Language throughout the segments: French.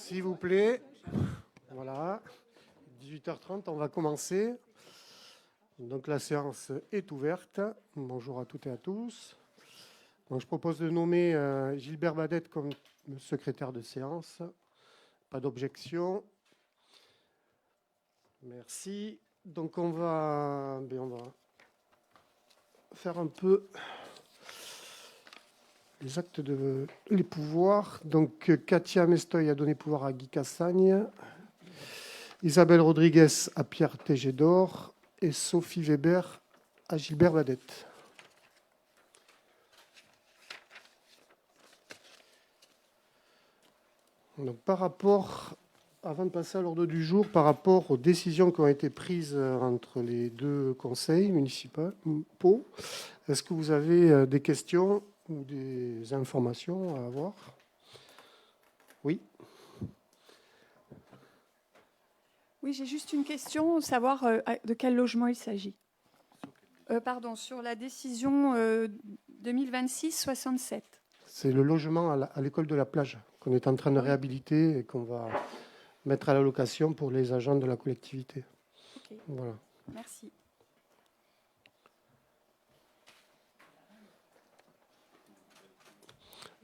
S'il vous plaît. Voilà. 18h30, on va commencer. Donc la séance est ouverte. Bonjour à toutes et à tous. Donc, je propose de nommer Gilbert Badette comme secrétaire de séance. Pas d'objection. Merci. Donc on va faire un peu les actes de les pouvoirs. Donc Katia Mestoy a donné pouvoir à Guy Cassagne, Isabelle Rodriguez à Pierre Tégédor et Sophie Weber à Gilbert Badette. Donc, avant de passer à l'ordre du jour, par rapport aux décisions qui ont été prises entre les deux conseils municipaux, est-ce que vous avez des questions ou des informations à avoir? Oui. Oui, j'ai juste une question, savoir de quel logement il s'agit. Sur la décision 2026-67. C'est le logement à l'école de la plage qu'on est en train de réhabiliter et qu'on va mettre à la location pour les agents de la collectivité. Okay. Voilà. Merci.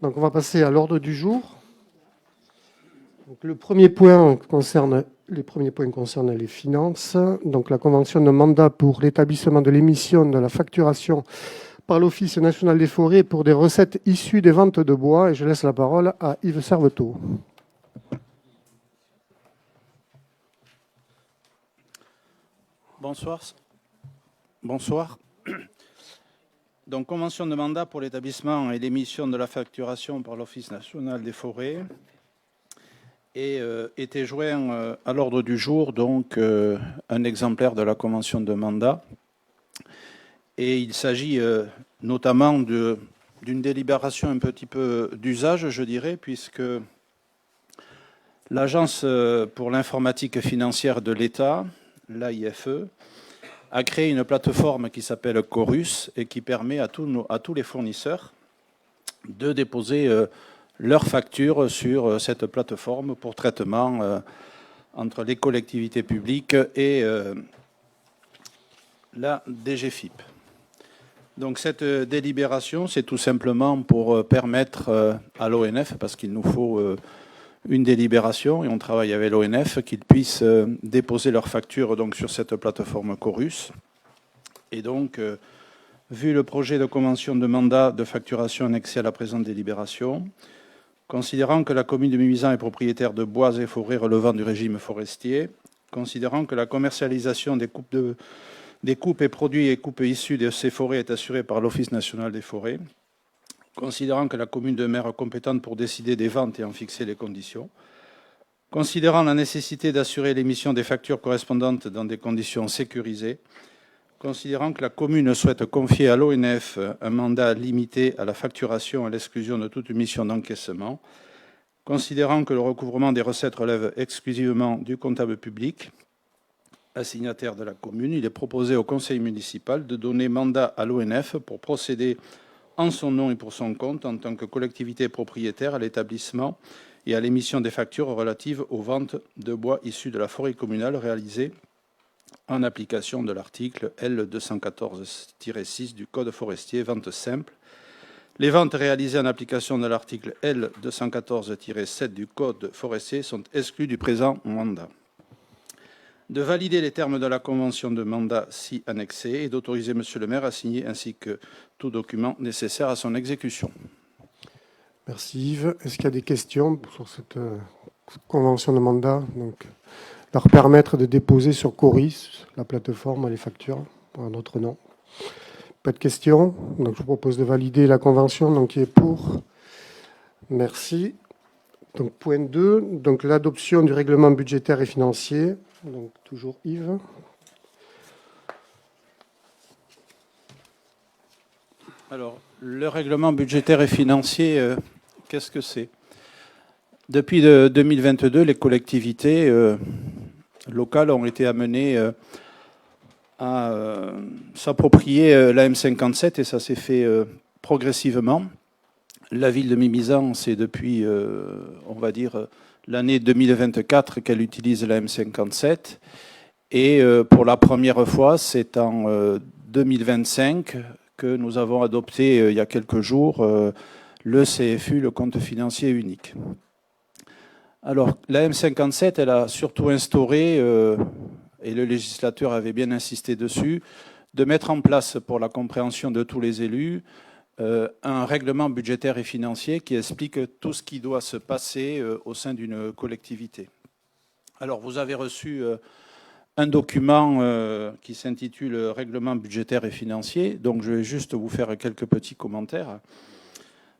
Donc on va passer à l'ordre du jour. Donc, les premiers points concernent les finances. Donc la convention de mandat pour l'établissement de l'émission de la facturation par l'Office national des forêts pour des recettes issues des ventes de bois. Et je laisse la parole à Yves Servetot. Bonsoir. Donc, convention de mandat pour l'établissement et l'émission de la facturation par l'Office national des forêts. Et était joint à l'ordre du jour donc un exemplaire de la convention de mandat. Et il s'agit notamment d'une délibération un petit peu d'usage, je dirais, puisque l'Agence pour l'informatique financière de l'État, l'AIFE, a créé une plateforme qui s'appelle Chorus et qui permet à tous les fournisseurs de déposer leurs factures sur cette plateforme pour traitement entre les collectivités publiques et la DGFiP. Donc cette délibération, c'est tout simplement pour permettre à l'ONF, parce qu'il nous faut une délibération, et on travaille avec l'ONF, qu'ils puissent déposer leurs factures donc, sur cette plateforme Chorus. Et donc, vu le projet de convention de mandat de facturation annexé à la présente délibération, considérant que la commune de Mimizan est propriétaire de bois et forêts relevant du régime forestier, considérant que la commercialisation des coupes et produits et coupes issus de ces forêts est assurée par l'Office national des forêts, considérant que la commune demeure compétente pour décider des ventes et en fixer les conditions, considérant la nécessité d'assurer l'émission des factures correspondantes dans des conditions sécurisées, considérant que la commune souhaite confier à l'ONF un mandat limité à la facturation à l'exclusion de toute mission d'encaissement, considérant que le recouvrement des recettes relève exclusivement du comptable public, assignataire de la commune, il est proposé au conseil municipal de donner mandat à l'ONF pour procéder en son nom et pour son compte en tant que collectivité propriétaire à l'établissement et à l'émission des factures relatives aux ventes de bois issus de la forêt communale réalisées en application de l'article L214-6 du Code forestier, vente simple. Les ventes réalisées en application de l'article L214-7 du Code forestier sont exclues du présent mandat. De valider les termes de la convention de mandat si annexée et d'autoriser M. le maire à signer ainsi que tout document nécessaire à son exécution. Merci Yves. Est-ce qu'il y a des questions sur cette convention de mandat? Donc, leur permettre de déposer sur Chorus, la plateforme, les factures, par un autre nom. Pas de questions. Donc, je vous propose de valider la convention. Donc, qui est pour? Merci. Donc, point 2. Donc, l'adoption du règlement budgétaire et financier. Donc, toujours Yves. Alors, le règlement budgétaire et financier, qu'est-ce que c'est? Depuis 2022, les collectivités locales ont été amenées à s'approprier la M57 et ça s'est fait progressivement. la ville de Mimizan, c'est depuis, on va dire, l'année 2024 qu'elle utilise la M57. Et pour la première fois, c'est en 2025 que nous avons adopté, il y a quelques jours, le CFU, le compte financier unique. Alors, la M57, elle a surtout instauré, et le législateur avait bien insisté dessus, de mettre en place, pour la compréhension de tous les élus, un règlement budgétaire et financier qui explique tout ce qui doit se passer au sein d'une collectivité. Alors, vous avez reçu un document qui s'intitule « Règlement budgétaire et financier ». Donc, je vais juste vous faire quelques petits commentaires.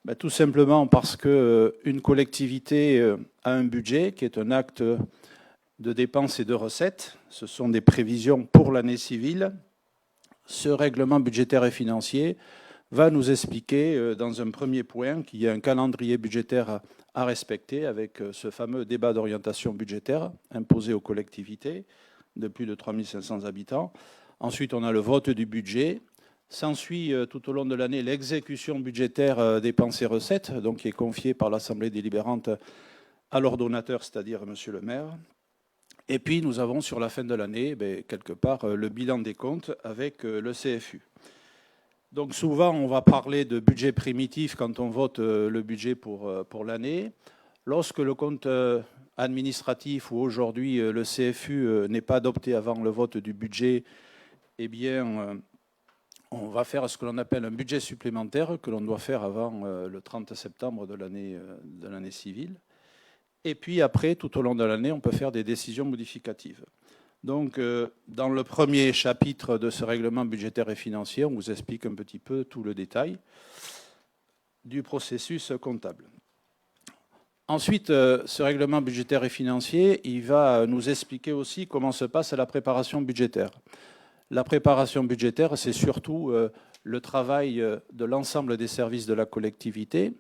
Ben, tout simplement parce qu'une collectivité a un budget qui est un acte de dépenses et de recettes. Ce sont des prévisions pour l'année civile. Ce règlement budgétaire et financier va nous expliquer dans un premier point qu'il y a un calendrier budgétaire à respecter avec ce fameux débat d'orientation budgétaire imposé aux collectivités de plus de 3 500 habitants. Ensuite, on a le vote du budget. S'ensuit tout au long de l'année l'exécution budgétaire dépenses et recettes, donc qui est confiée par l'Assemblée délibérante à l'ordonnateur, c'est-à-dire Monsieur le maire. Et puis, nous avons sur la fin de l'année, quelque part, le bilan des comptes avec le CFU. Donc souvent, on va parler de budget primitif quand on vote le budget pour l'année. Lorsque le compte administratif ou aujourd'hui le CFU n'est pas adopté avant le vote du budget, eh bien, on va faire ce que l'on appelle un budget supplémentaire que l'on doit faire avant le 30 septembre de l'année civile. Et puis après, tout au long de l'année, on peut faire des décisions modificatives. Donc, dans le premier chapitre de ce règlement budgétaire et financier, on vous explique un petit peu tout le détail du processus comptable. Ensuite, ce règlement budgétaire et financier, il va nous expliquer aussi comment se passe la préparation budgétaire. La préparation budgétaire, c'est surtout le travail de l'ensemble des services de la collectivité,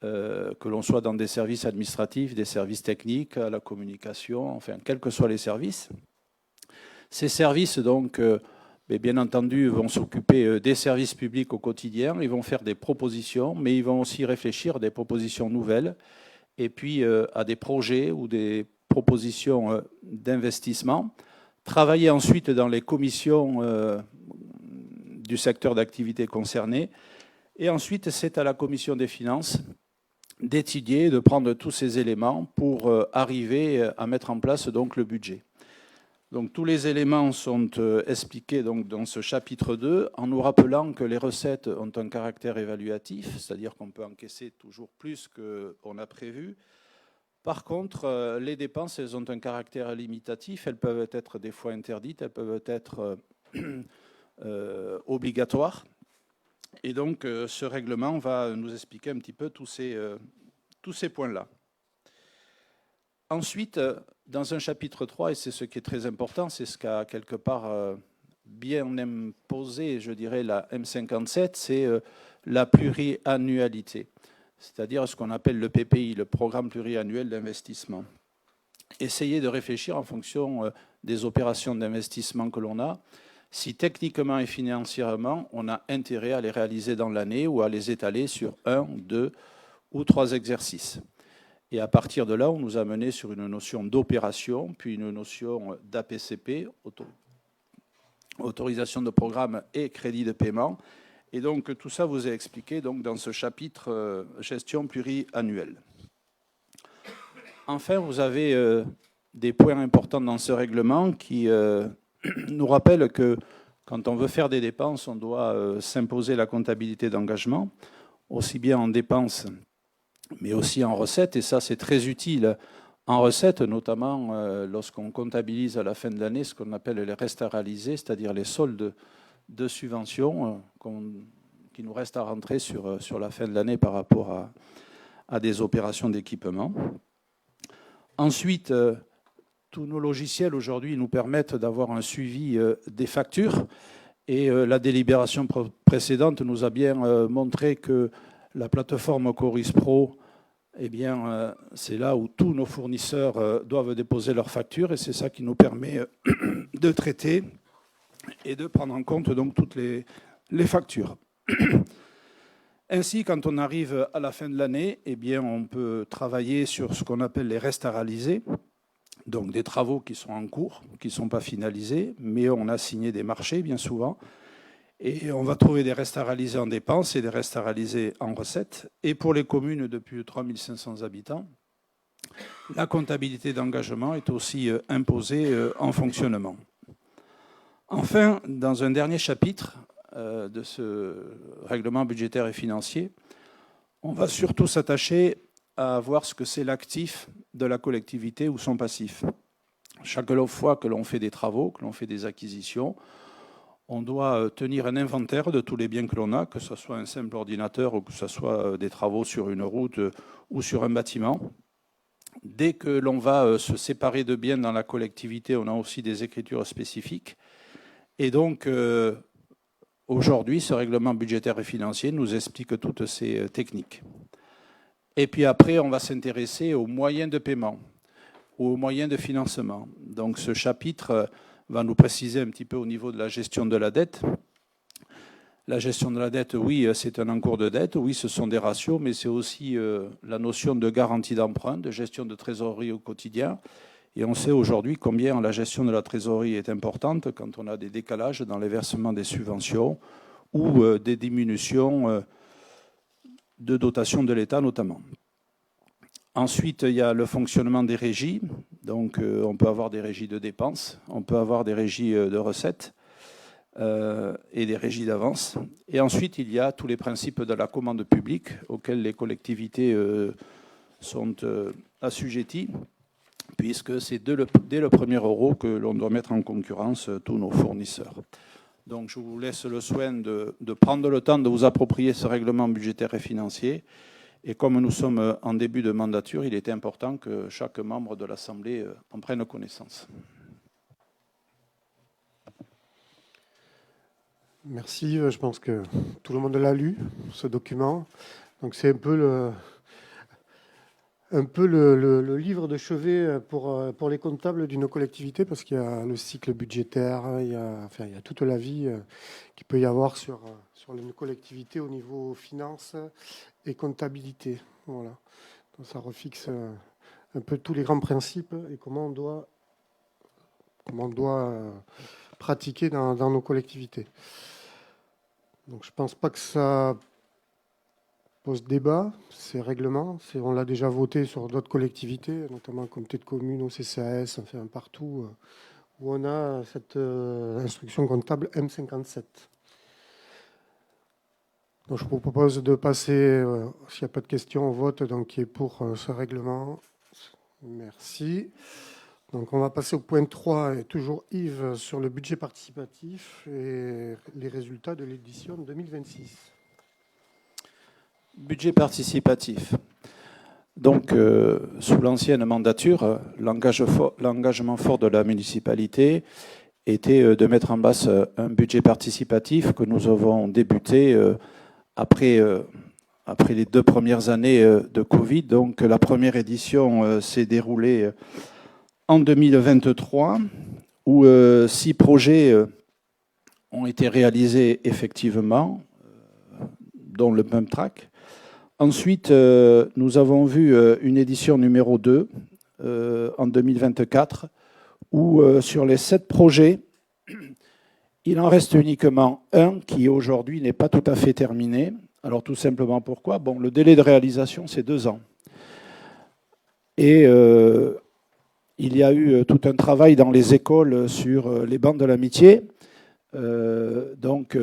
que l'on soit dans des services administratifs, des services techniques, à la communication, enfin, quels que soient les services. Ces services, donc, bien entendu, vont s'occuper des services publics au quotidien. Ils vont faire des propositions, mais ils vont aussi réfléchir à des propositions nouvelles et puis à des projets ou des propositions d'investissement. Travailler ensuite dans les commissions du secteur d'activité concerné. Et ensuite, c'est à la commission des finances d'étudier, de prendre tous ces éléments pour arriver à mettre en place donc, le budget. Donc, tous les éléments sont expliqués donc, dans ce chapitre 2 en nous rappelant que les recettes ont un caractère évaluatif, c'est-à-dire qu'on peut encaisser toujours plus qu'on a prévu. Par contre, les dépenses, elles ont un caractère limitatif, elles peuvent être des fois interdites, elles peuvent être obligatoires. Et donc, ce règlement va nous expliquer un petit peu tous ces points-là. Ensuite, dans un chapitre 3, et c'est ce qui est très important, c'est ce qu'a quelque part bien imposé, je dirais, la M57, c'est la pluriannualité, c'est-à-dire ce qu'on appelle le PPI, le programme pluriannuel d'investissement. Essayer de réfléchir en fonction des opérations d'investissement que l'on a, si techniquement et financièrement, on a intérêt à les réaliser dans l'année ou à les étaler sur 1, 2 ou 3 exercices. Et à partir de là, on nous a mené sur une notion d'opération, puis une notion d'APCP, autorisation de programme et crédit de paiement. Et donc tout ça vous est expliqué donc, dans ce chapitre gestion pluriannuelle. Enfin, vous avez des points importants dans ce règlement qui nous rappellent que quand on veut faire des dépenses, on doit s'imposer la comptabilité d'engagement, aussi bien en dépenses mais aussi en recettes, et ça c'est très utile en recettes, notamment lorsqu'on comptabilise à la fin de l'année ce qu'on appelle les restes à réaliser, c'est-à-dire les soldes de subventions qui nous restent à rentrer sur la fin de l'année par rapport à des opérations d'équipement. Ensuite, tous nos logiciels aujourd'hui nous permettent d'avoir un suivi des factures, et la délibération précédente nous a bien montré que la plateforme Coris Pro, eh bien, c'est là où tous nos fournisseurs doivent déposer leurs factures, et c'est ça qui nous permet de traiter et de prendre en compte donc toutes les factures. Ainsi, quand on arrive à la fin de l'année, eh bien, on peut travailler sur ce qu'on appelle les restes à réaliser, donc des travaux qui sont en cours, qui ne sont pas finalisés, mais on a signé des marchés bien souvent. Et on va trouver des restes à réaliser en dépenses et des restes à réaliser en recettes. Et pour les communes de plus de 3500 habitants, la comptabilité d'engagement est aussi imposée en fonctionnement. Enfin, dans un dernier chapitre de ce règlement budgétaire et financier, on va surtout s'attacher à voir ce que c'est l'actif de la collectivité ou son passif. Chaque fois que l'on fait des travaux, que l'on fait des acquisitions, on doit tenir un inventaire de tous les biens que l'on a, que ce soit un simple ordinateur ou que ce soit des travaux sur une route ou sur un bâtiment. Dès que l'on va se séparer de biens dans la collectivité, on a aussi des écritures spécifiques. Et donc, aujourd'hui, ce règlement budgétaire et financier nous explique toutes ces techniques. Et puis après, on va s'intéresser aux moyens de paiement, aux moyens de financement. Donc ce chapitre va nous préciser un petit peu au niveau de la gestion de la dette. La gestion de la dette, oui, c'est un encours de dette, oui, ce sont des ratios, mais c'est aussi la notion de garantie d'emprunt, de gestion de trésorerie au quotidien. Et on sait aujourd'hui combien la gestion de la trésorerie est importante quand on a des décalages dans les versements des subventions ou des diminutions de dotation de l'État notamment. Ensuite, il y a le fonctionnement des régies. Donc, on peut avoir des régies de dépenses, on peut avoir des régies de recettes et des régies d'avance. Et ensuite, il y a tous les principes de la commande publique auxquels les collectivités sont assujetties, puisque c'est dès le premier euro que l'on doit mettre en concurrence tous nos fournisseurs. Donc, je vous laisse le soin de prendre le temps de vous approprier ce règlement budgétaire et financier. Et comme nous sommes en début de mandature, il est important que chaque membre de l'Assemblée en prenne connaissance. Merci. Je pense que tout le monde l'a lu, ce document. Donc c'est un peu le livre de chevet pour les comptables d'une collectivité, parce qu'il y a le cycle budgétaire, il y a toute la vie qu'il peut y avoir sur une collectivité au niveau finances et comptabilité. Voilà. Donc ça refixe un peu tous les grands principes et comment on doit pratiquer dans nos collectivités. Donc je ne pense pas que ça pose débat, ces règlements. On l'a déjà voté sur d'autres collectivités, notamment le comité de communes, au CCAS, enfin partout où on a cette instruction comptable M57. Donc je vous propose de passer, s'il n'y a pas de questions, au vote, donc qui est pour ce règlement. Merci. Donc on va passer au point 3, et toujours Yves, sur le budget participatif et les résultats de l'édition 2026. Budget participatif. Donc, sous l'ancienne mandature, l'engagement fort de la municipalité était de mettre en place un budget participatif que nous avons débuté après les 2 premières années de Covid. Donc, la première édition s'est déroulée en 2023, où 6 projets ont été réalisés effectivement, dont le Pump Track. Ensuite, nous avons vu une édition numéro 2 en 2024, où sur les 7 projets, il en reste uniquement un qui aujourd'hui n'est pas tout à fait terminé. Alors tout simplement pourquoi ? Bon, le délai de réalisation, c'est 2 ans. Et il y a eu tout un travail dans les écoles sur les bancs de l'amitié. Donc,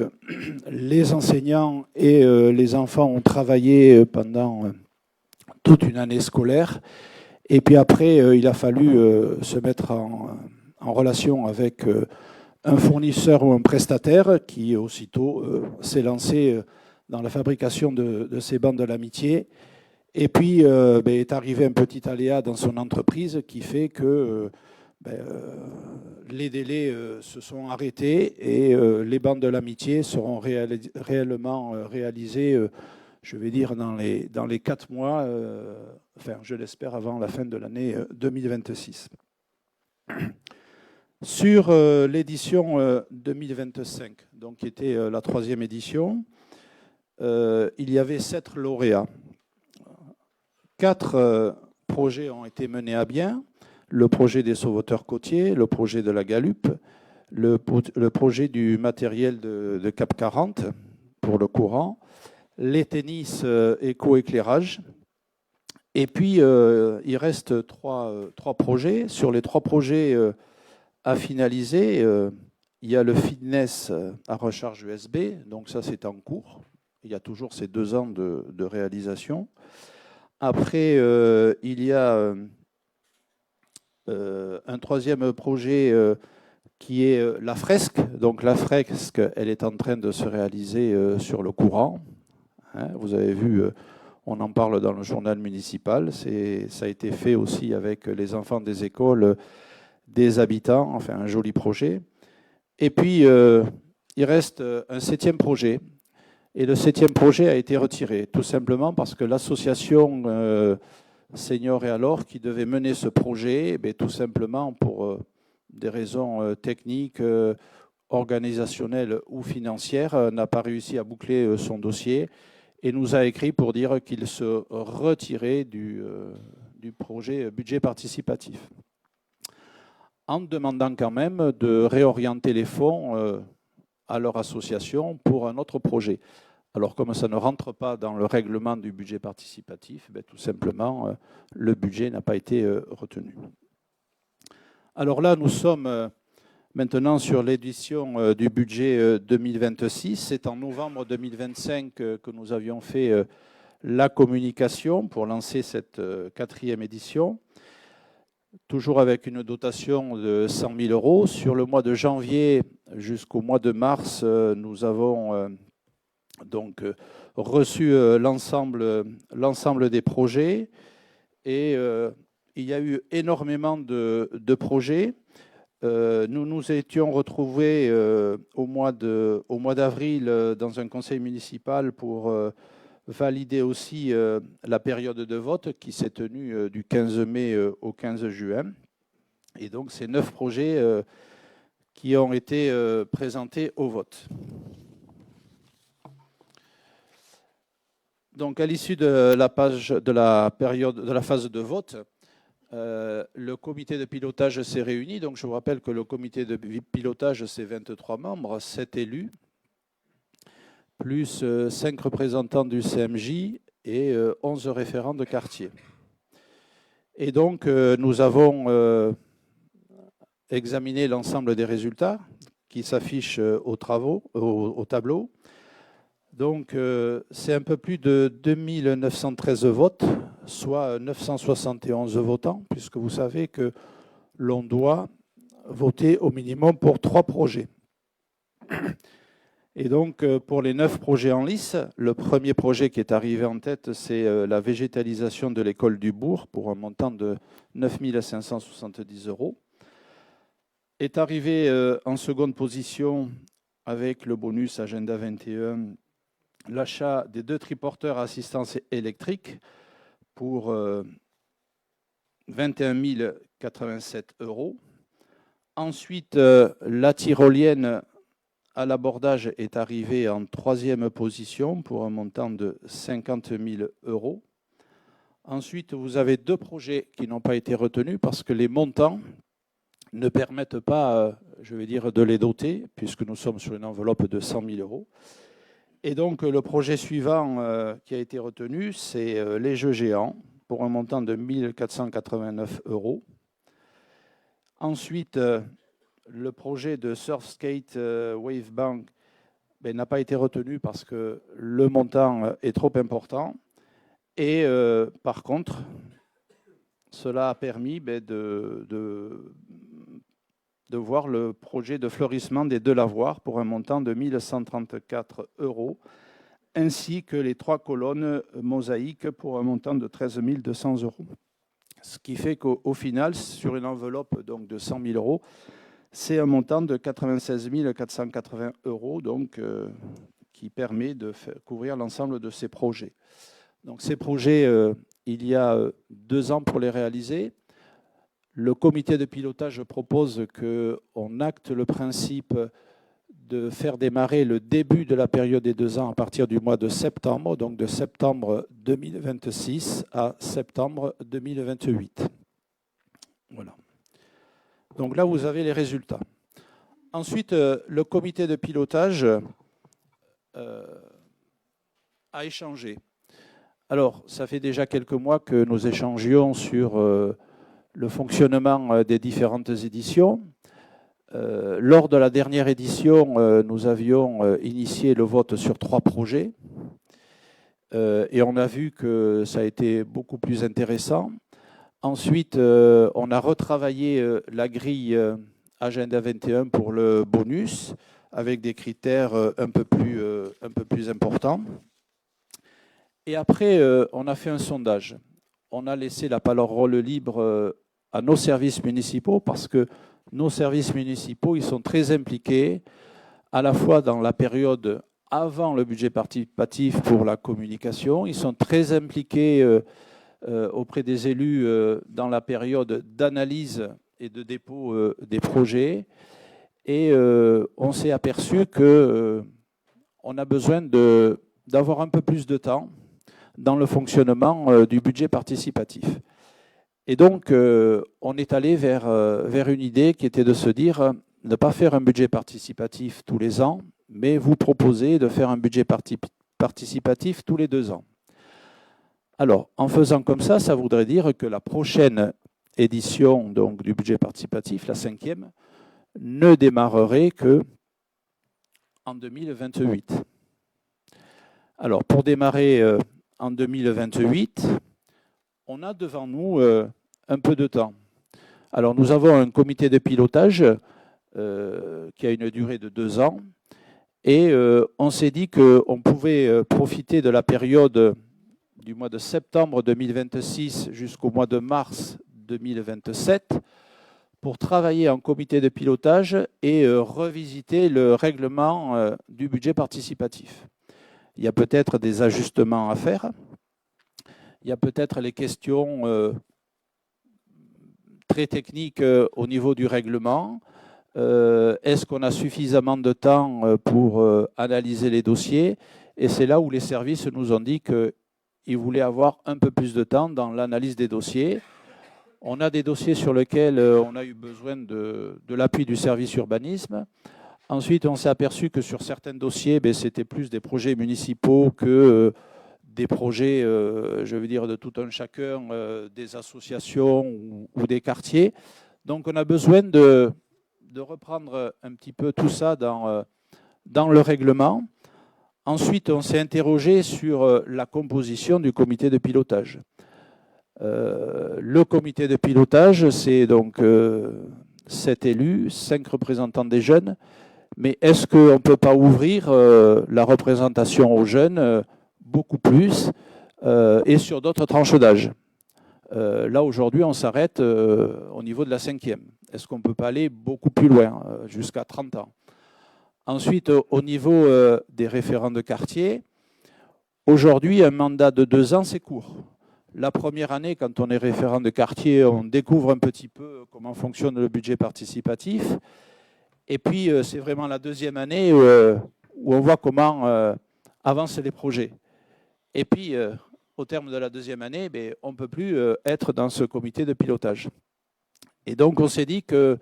les enseignants et les enfants ont travaillé pendant toute une année scolaire. Et puis après, il a fallu se mettre en relation avec un fournisseur ou un prestataire qui, aussitôt, s'est lancé dans la fabrication de ces bancs de l'amitié. Et puis, est arrivé un petit aléa dans son entreprise qui fait que les délais se sont arrêtés et les bancs de l'amitié seront réellement réalisés, je vais dire, dans les 4 mois, enfin, je l'espère, avant la fin de l'année 2026. Sur l'édition 2025, donc qui était la 3e édition, il y avait 7 lauréats. 4 projets ont été menés à bien. Le projet des sauveteurs côtiers, le projet de la Galupe, le projet du matériel de Cap 40 pour le courant, les tennis éco-éclairage. Et puis, il reste 3 projets. Sur les 3 projets à finaliser, il y a le fitness à recharge USB. Donc ça, c'est en cours. Il y a toujours ces 2 ans de réalisation. Après, il y a un 3e projet qui est la fresque. Donc la fresque, elle est en train de se réaliser sur le courant. Hein, vous avez vu, on en parle dans le journal municipal. Ça a été fait aussi avec les enfants des écoles, des habitants. Enfin, un joli projet. Et puis, il reste un 7e projet. Et le 7e projet a été retiré, tout simplement parce que l'association Seniors et Alors, qui devait mener ce projet, tout simplement pour des raisons techniques, organisationnelles ou financières, n'a pas réussi à boucler son dossier et nous a écrit pour dire qu'il se retirait du projet budget participatif, en demandant quand même de réorienter les fonds à leur association pour un autre projet. Alors, comme ça ne rentre pas dans le règlement du budget participatif, tout simplement, le budget n'a pas été retenu. Alors là, nous sommes maintenant sur l'édition du budget 2026. C'est en novembre 2025 que nous avions fait la communication pour lancer cette 4e édition, toujours avec une dotation de 100 000 euros. Sur le mois de janvier jusqu'au mois de mars, nous avons donc reçu l'ensemble des projets et il y a eu énormément de projets. Nous nous étions retrouvés au mois d'avril dans un conseil municipal pour valider aussi la période de vote qui s'est tenue du 15 mai au 15 juin. Et donc, c'est 9 projets qui ont été présentés au vote. Donc, à l'issue de la phase de vote, le comité de pilotage s'est réuni. Donc, je vous rappelle que le comité de pilotage, c'est 23 membres, 7 élus, plus 5 représentants du CMJ et 11 référents de quartier. Et donc, nous avons examiné l'ensemble des résultats qui s'affichent au tableau. Donc, c'est un peu plus de 2913 votes, soit 971 votants, puisque vous savez que l'on doit voter au minimum pour 3 projets. Et donc, pour les 9 projets en lice, le premier projet qui est arrivé en tête, c'est la végétalisation de l'école du Bourg pour un montant de 9 570 euros. Est arrivé en seconde position avec le bonus Agenda 21, l'achat des 2 triporteurs à assistance électrique pour 21 087 euros. Ensuite, la tyrolienne à l'abordage est arrivée en 3e position pour un montant de 50 000 euros. Ensuite, vous avez 2 projets qui n'ont pas été retenus parce que les montants ne permettent pas, je vais dire, de les doter, puisque nous sommes sur une enveloppe de 100 000 euros. Et donc, le projet suivant qui a été retenu, c'est les Jeux géants, pour un montant de 1 489 euros. Ensuite, le projet de Surfskate Wavebank n'a pas été retenu parce que le montant est trop important. Et par contre, cela a permis de voir le projet de fleurissement des 2 lavoirs pour un montant de 1 134 euros, ainsi que les 3 colonnes mosaïques pour un montant de 13 200 euros. Ce qui fait qu'au final, sur une enveloppe donc, de 100 000 euros, c'est un montant de 96 480 euros donc, qui permet de couvrir l'ensemble de ces projets. Donc, ces projets, il y a 2 ans pour les réaliser. Le comité de pilotage propose qu'on acte le principe de faire démarrer le début de la période des 2 ans à partir du mois de septembre, donc de septembre 2026 à septembre 2028. Voilà. Donc là, vous avez les résultats. Ensuite, le comité de pilotage a échangé. Alors, ça fait déjà quelques mois que nous échangions sur le fonctionnement des différentes éditions. Lors de la dernière édition, nous avions initié le vote sur 3 projets et on a vu que ça a été beaucoup plus intéressant. Ensuite, on a retravaillé la grille Agenda 21 pour le bonus avec des critères un peu plus importants. Et après, on a fait un sondage. On a laissé la parole libre à nos services municipaux parce que nos services municipaux, ils sont très impliqués à la fois dans la période avant le budget participatif pour la communication. Ils sont très impliqués auprès des élus dans la période d'analyse et de dépôt des projets. Et on s'est aperçu qu'on a besoin d'avoir un peu plus de temps dans le fonctionnement du budget participatif. Et donc, on est allé vers une idée qui était de se dire ne pas faire un budget participatif tous les ans, mais vous proposer de faire un budget participatif tous les 2 ans. Alors, en faisant comme ça, ça voudrait dire que la prochaine édition donc, du budget participatif, la 5e, ne démarrerait que en 2028. Alors, pour démarrer en 2028, on a devant nous un peu de temps. Alors, nous avons un comité de pilotage qui a une durée de 2 ans et on s'est dit qu'on pouvait profiter de la période du mois de septembre 2026 jusqu'au mois de mars 2027 pour travailler en comité de pilotage et revisiter le règlement du budget participatif. Il y a peut-être des ajustements à faire. Il y a peut-être les questions très techniques au niveau du règlement. Est-ce qu'on a suffisamment de temps pour analyser les dossiers? Et c'est là où les services nous ont dit qu'ils voulaient avoir un peu plus de temps dans l'analyse des dossiers. On a des dossiers sur lesquels on a eu besoin de l'appui du service urbanisme. Ensuite, on s'est aperçu que sur certains dossiers, c'était plus des projets municipaux que des projets, je veux dire, de tout un chacun, des associations ou des quartiers. Donc, on a besoin de reprendre un petit peu tout ça dans le règlement. Ensuite, on s'est interrogé sur la composition du comité de pilotage. Le comité de pilotage, c'est donc 7 élus, 5 représentants des jeunes. Mais est-ce qu'on ne peut pas ouvrir la représentation aux jeunes beaucoup plus et sur d'autres tranches d'âge? Là, aujourd'hui, on s'arrête au niveau de la 5e. Est-ce qu'on ne peut pas aller beaucoup plus loin, jusqu'à 30 ans? Ensuite, au niveau des référents de quartier, aujourd'hui, un mandat de 2 ans, c'est court. La première année, quand on est référent de quartier, on découvre un petit peu comment fonctionne le budget participatif. Et puis, c'est vraiment la 2e année où on voit comment avancent les projets. Et puis, au terme de la 2e année, on ne peut plus être dans ce comité de pilotage. Et donc, on s'est dit que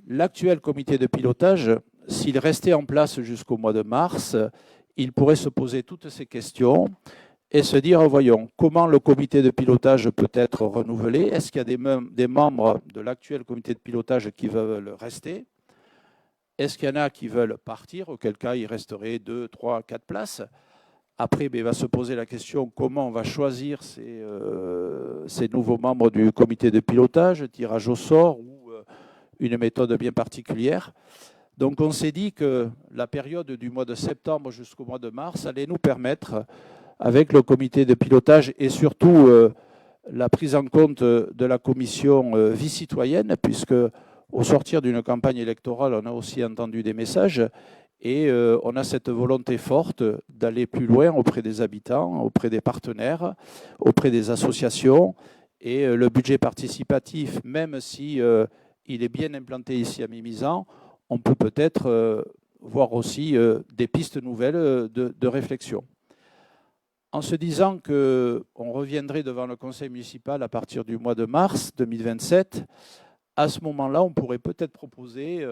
l'actuel comité de pilotage, s'il restait en place jusqu'au mois de mars, il pourrait se poser toutes ces questions et se dire, voyons, comment le comité de pilotage peut être renouvelé? Est-ce qu'il y a des membres de l'actuel comité de pilotage qui veulent rester? Est-ce qu'il y en a qui veulent partir? Auquel cas, il resterait 2, 3, 4 places. Après, il va se poser la question comment on va choisir ces nouveaux membres du comité de pilotage, tirage au sort ou une méthode bien particulière. Donc, on s'est dit que la période du mois de septembre jusqu'au mois de mars allait nous permettre, avec le comité de pilotage et surtout la prise en compte de la commission vie citoyenne, puisque au sortir d'une campagne électorale, on a aussi entendu des messages et on a cette volonté forte d'aller plus loin auprès des habitants, auprès des partenaires, auprès des associations. Et le budget participatif, même si il est bien implanté ici à Mimizan, on peut peut-être voir aussi des pistes nouvelles de réflexion. En se disant qu'on reviendrait devant le conseil municipal à partir du mois de mars 2027, à ce moment-là, on pourrait peut-être proposer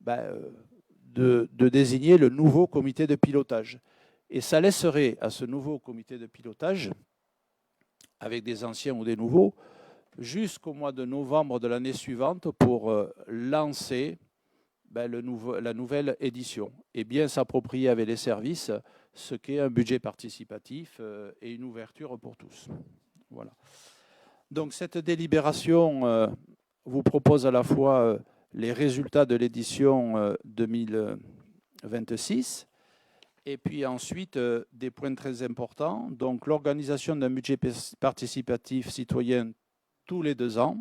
de désigner le nouveau comité de pilotage. Et ça laisserait à ce nouveau comité de pilotage, avec des anciens ou des nouveaux, jusqu'au mois de novembre de l'année suivante pour lancer la nouvelle édition et bien s'approprier avec les services ce qu'est un budget participatif et une ouverture pour tous. Voilà. Donc cette délibération vous propose à la fois les résultats de l'édition 2026 et puis ensuite des points très importants. Donc l'organisation d'un budget participatif citoyen tous les 2 ans,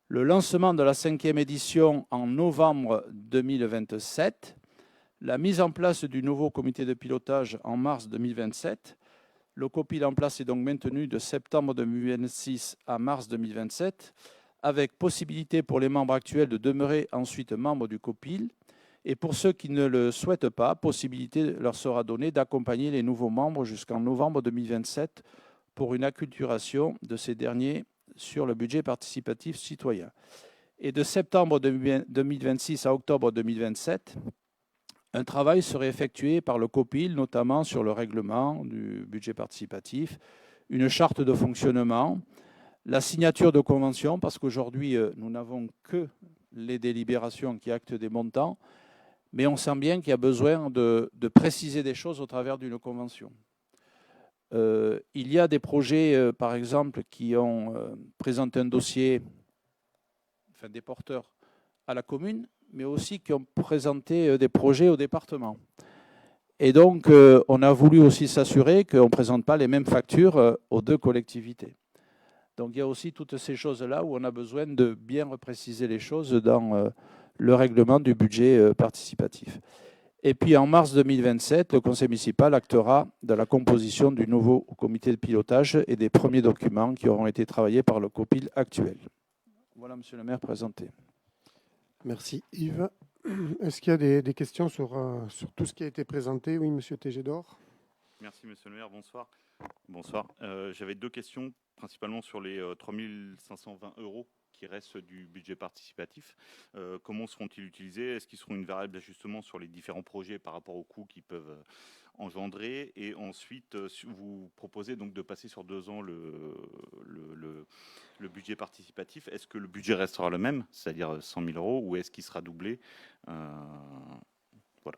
le lancement de la 5e édition en novembre 2027, la mise en place du nouveau comité de pilotage en mars 2027. Le COPIL en place est donc maintenu de septembre 2026 à mars 2027, avec possibilité pour les membres actuels de demeurer ensuite membres du COPIL. Et pour ceux qui ne le souhaitent pas, possibilité leur sera donnée d'accompagner les nouveaux membres jusqu'en novembre 2027 pour une acculturation de ces derniers sur le budget participatif citoyen. Et de septembre 2026 à octobre 2027, un travail serait effectué par le COPIL, notamment sur le règlement du budget participatif, une charte de fonctionnement, la signature de conventions, parce qu'aujourd'hui, nous n'avons que les délibérations qui actent des montants, mais on sent bien qu'il y a besoin de préciser des choses au travers d'une convention. Il y a des projets, par exemple, qui ont présenté un dossier, enfin des porteurs à la commune, mais aussi qui ont présenté des projets au département. Et donc, on a voulu aussi s'assurer qu'on ne présente pas les mêmes factures aux 2 collectivités. Donc, il y a aussi toutes ces choses-là où on a besoin de bien repréciser les choses dans le règlement du budget participatif. Et puis en mars 2027, le conseil municipal actera de la composition du nouveau comité de pilotage et des premiers documents qui auront été travaillés par le COPIL actuel. Voilà, monsieur le maire, présenté. Merci Yves. Est-ce qu'il y a des questions sur tout ce qui a été présenté? Oui, monsieur Tégédor. Merci, monsieur le maire. Bonsoir. Bonsoir. J'avais 2 questions, principalement sur les 3 520 € qui restent du budget participatif. Comment seront-ils utilisés? Est-ce qu'ils seront une variable d'ajustement sur les différents projets par rapport aux coûts qu'ils peuvent engendrer? Et ensuite, vous proposez donc de passer sur 2 ans le budget participatif. Est-ce que le budget restera le même, c'est-à-dire 100 000 €, ou est-ce qu'il sera doublé? Voilà.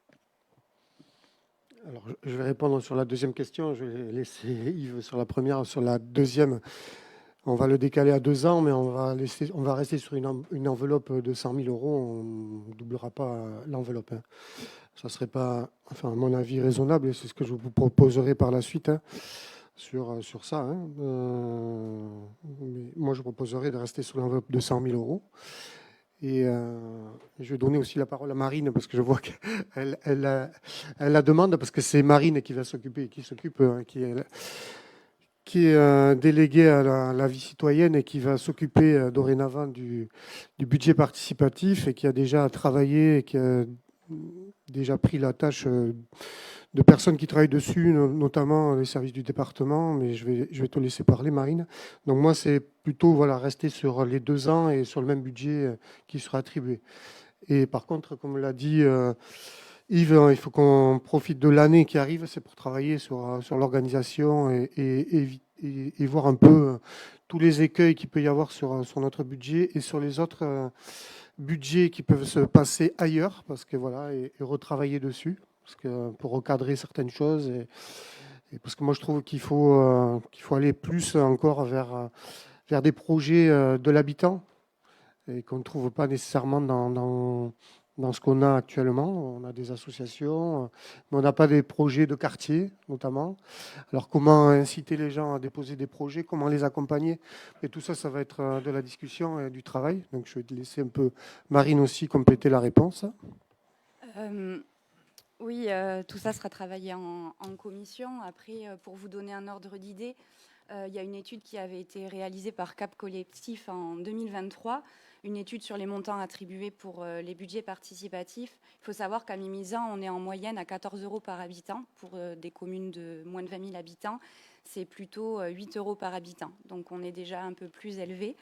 Alors, je vais répondre sur la deuxième question. Je vais laisser Yves sur la première. Sur la deuxième, on va le décaler à 2 ans, mais on va rester sur une enveloppe de 100 000 €. On ne doublera pas l'enveloppe. Ça ne serait pas, enfin, à mon avis, raisonnable. Et c'est ce que je vous proposerai par la suite sur ça. Mais moi, je proposerai de rester sur l'enveloppe de 100 000 €. Et je vais donner aussi la parole à Marine, parce que je vois qu'elle la demande, parce que c'est Marine qui va s'occuper, qui est déléguée à la vie citoyenne et qui va s'occuper dorénavant du budget participatif, et qui a déjà travaillé et qui a déjà pris la tâche de personnes qui travaillent dessus, notamment les services du département. Mais je vais te laisser parler, Marine. Donc moi, c'est plutôt rester sur les 2 ans et sur le même budget qui sera attribué. Et par contre, comme l'a dit Yves, il faut qu'on profite de l'année qui arrive, c'est pour travailler sur l'organisation et voir un peu tous les écueils qu'il peut y avoir sur notre budget et sur les autres budgets qui peuvent se passer ailleurs, parce que et retravailler dessus, parce que pour recadrer certaines choses, et parce que moi je trouve qu'il faut aller plus encore vers des projets de l'habitant, et qu'on ne trouve pas nécessairement dans ce qu'on a actuellement. On a des associations, mais on n'a pas des projets de quartier, notamment. Alors, comment inciter les gens à déposer des projets, comment les accompagner? Et tout ça, ça va être de la discussion et du travail. Donc, je vais te laisser un peu, Marine, aussi compléter la réponse. Oui, tout ça sera travaillé en commission. Après, pour vous donner un ordre d'idée, Il y a une étude qui avait été réalisée par Cap Collectif en 2023, une étude sur les montants attribués pour les budgets participatifs. Il faut savoir qu'à Mimizan, on est en moyenne à 14 euros par habitant pour des communes de moins de 20 000 habitants. C'est plutôt 8 euros par habitant. Donc, on est déjà un peu plus élevé.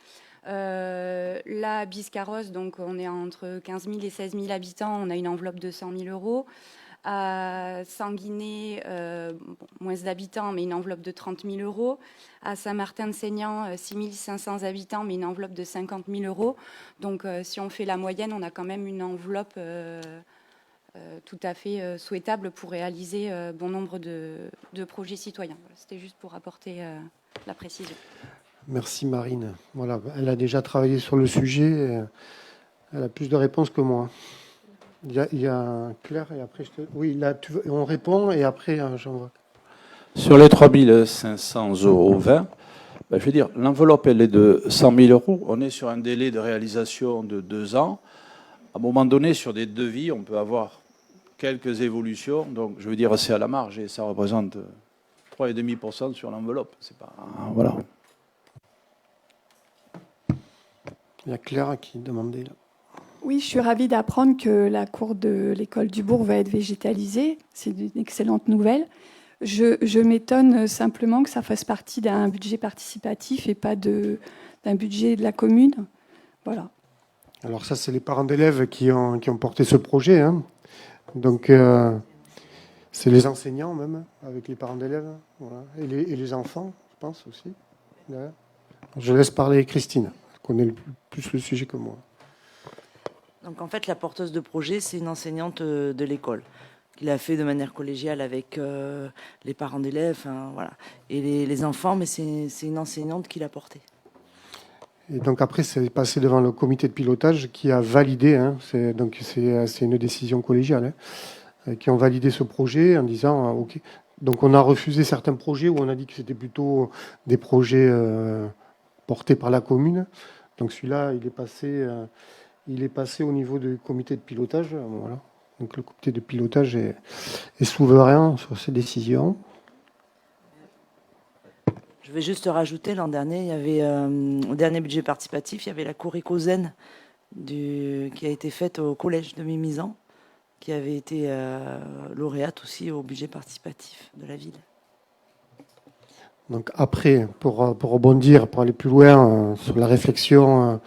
Là, à Biscarrosse, donc, on est entre 15 000 et 16 000 habitants. On a une enveloppe de 100 000 euros. À Sanguinet, moins d'habitants, mais une enveloppe de 30 000 euros. À Saint-Martin-de-Seignan, 6 500 habitants, mais une enveloppe de 50 000 euros. Donc, si on fait la moyenne, on a quand même une enveloppe tout à fait souhaitable pour réaliser bon nombre de projets citoyens. Voilà, c'était juste pour apporter la précision. Merci Marine. Voilà, elle a déjà travaillé sur le sujet. Elle a plus de réponses que moi. Il y a Claire et après oui, là on répond et après j'envoie. Sur les 3 500 euros, je veux dire, l'enveloppe elle est de 100 000 euros. On est sur un délai de réalisation de 2 ans. À un moment donné, sur des devis, on peut avoir quelques évolutions. Donc, je veux dire, c'est à la marge et ça représente 3,5% sur l'enveloppe. C'est pas voilà. Il y a Claire qui demandait là. Oui, je suis ravie d'apprendre que la cour de l'école du Bourg va être végétalisée. C'est une excellente nouvelle. Je m'étonne simplement que ça fasse partie d'un budget participatif et pas d'un budget de la commune. Voilà. Alors ça, c'est les parents d'élèves qui ont porté ce projet. Hein. Donc, c'est les enseignants même, avec les parents d'élèves. Voilà. Et les enfants, je pense aussi. Derrière. Je laisse parler Christine, qui connaît plus le sujet que moi. Donc en fait, la porteuse de projet, c'est une enseignante de l'école qui l'a fait de manière collégiale avec les parents d'élèves, voilà, et les enfants, mais c'est une enseignante qui l'a porté. Et donc après, c'est passé devant le comité de pilotage qui a validé, hein, c'est une décision collégiale, hein, qui ont validé ce projet en disant OK. Donc on a refusé certains projets où on a dit que c'était plutôt des projets portés par la commune. Donc celui-là, il est passé au niveau du comité de pilotage. Voilà. Donc le comité de pilotage est souverain sur ces décisions. Je vais juste rajouter, l'an dernier, il y avait, au dernier budget participatif, il y avait la cour écosène qui a été faite au collège de Mimizan, qui avait été lauréate aussi au budget participatif de la ville. Donc après, pour rebondir, pour aller plus loin sur la réflexion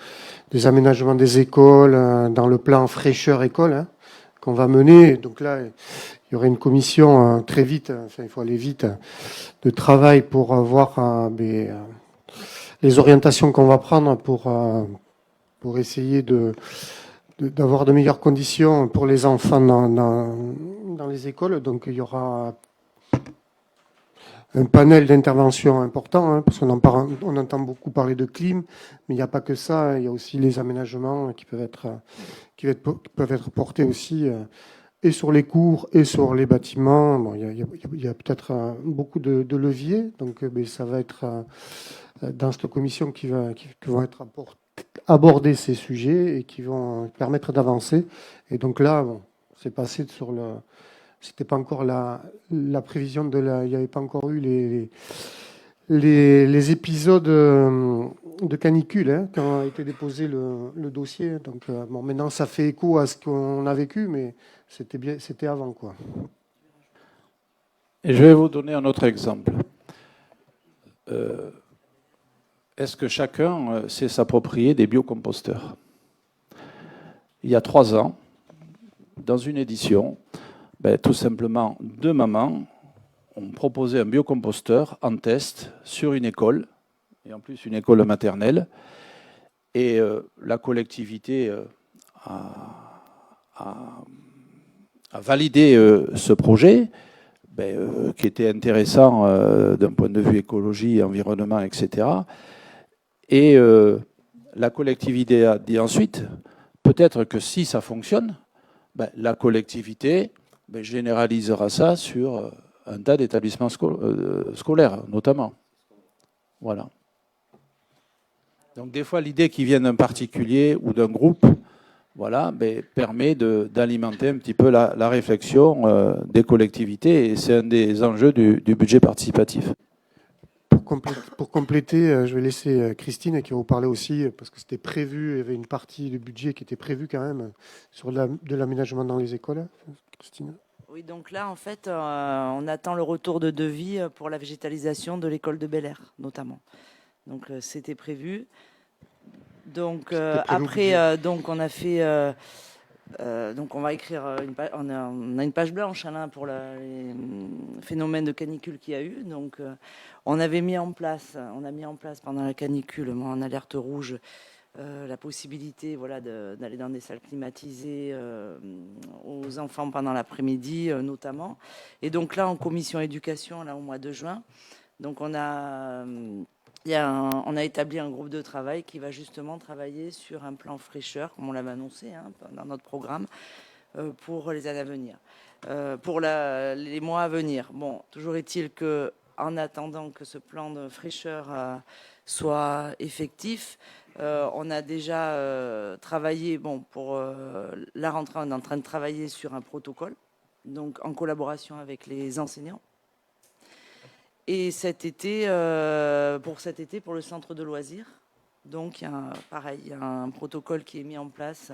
des aménagements des écoles, dans le plan fraîcheur école, hein, qu'on va mener. Donc là, il y aurait une commission très vite, enfin il faut aller vite, de travail pour voir les orientations qu'on va prendre pour essayer d'avoir de meilleures conditions pour les enfants dans les écoles. Donc il y aura un panel d'intervention important, hein, parce qu'on entend beaucoup parler de clim, mais il n'y a pas que ça, il y a aussi les aménagements qui peuvent être portés aussi et sur les cours et sur les bâtiments. Bon, il y a peut-être beaucoup de leviers, donc ça va être dans cette commission qui vont être aborder ces sujets et qui vont permettre d'avancer. Et donc là, bon, c'est passé sur le... C'était pas encore la prévision il n'y avait pas encore eu les épisodes de canicule, hein, quand a été déposé le dossier. Donc bon, maintenant ça fait écho à ce qu'on a vécu, mais c'était avant, quoi. Et je vais vous donner un autre exemple. Est-ce que chacun sait s'approprier des biocomposteurs ? Il y a 3 ans, dans une édition, tout simplement, 2 mamans ont proposé un biocomposteur en test sur une école, et en plus une école maternelle. Et la collectivité a validé ce projet, qui était intéressant d'un point de vue écologie, environnement, etc. Et la collectivité a dit ensuite, peut-être que si ça fonctionne, la collectivité généralisera ça sur un tas d'établissements scolaires, notamment. Voilà. Donc des fois, l'idée qui vient d'un particulier ou d'un groupe, voilà, permet d'alimenter un petit peu la réflexion des collectivités, et c'est un des enjeux du budget participatif. pour compléter, je vais laisser Christine qui va vous parler aussi, parce que c'était prévu, il y avait une partie du budget qui était prévue quand même sur de l'aménagement dans les écoles. Christine. Oui, donc là, en fait, on attend le retour de devis pour la végétalisation de l'école de Bel-Air, notamment. Donc, c'était prévu. Donc, C'était prévu au après, budget. donc, on a fait... donc, on va écrire on a une page blanche hein, là, pour les phénomènes de canicule qu'il y a eu. Donc, on a mis en place pendant la canicule, en alerte rouge, la possibilité d'aller dans des salles climatisées aux enfants pendant l'après-midi notamment. Et donc là, en commission éducation, là, au mois de juin, donc on a établi un groupe de travail qui va justement travailler sur un plan fraîcheur, comme on l'avait annoncé dans notre programme, pour les années à venir, pour les mois à venir. Bon, toujours est-il que en attendant que ce plan de fraîcheur soit effectif, on a déjà travaillé, pour la rentrée, on est en train de travailler sur un protocole, donc en collaboration avec les enseignants. Et cet été, pour le centre de loisirs, donc il y a un protocole qui est mis en place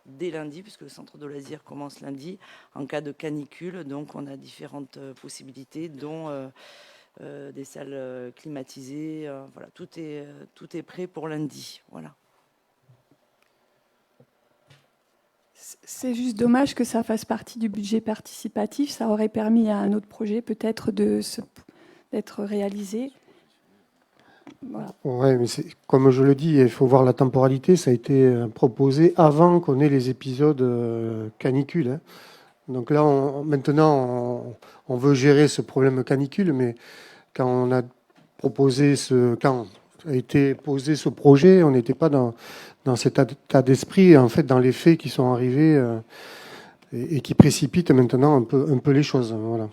dès lundi, puisque le centre de loisirs commence lundi, en cas de canicule. Donc on a différentes possibilités, dont des salles climatisées. Voilà, tout est prêt pour lundi. Voilà. C'est juste dommage que ça fasse partie du budget participatif. Ça aurait permis à un autre projet peut-être d'être réalisé. Voilà. Ouais, mais comme je le dis, il faut voir la temporalité. Ça a été proposé avant qu'on ait les épisodes canicules. Hein. Donc là, maintenant, on veut gérer ce problème canicule, mais quand on a quand a été posé ce projet, on n'était pas dans cet état d'esprit, en fait, dans les faits qui sont arrivés et qui précipitent maintenant un peu les choses. Voilà.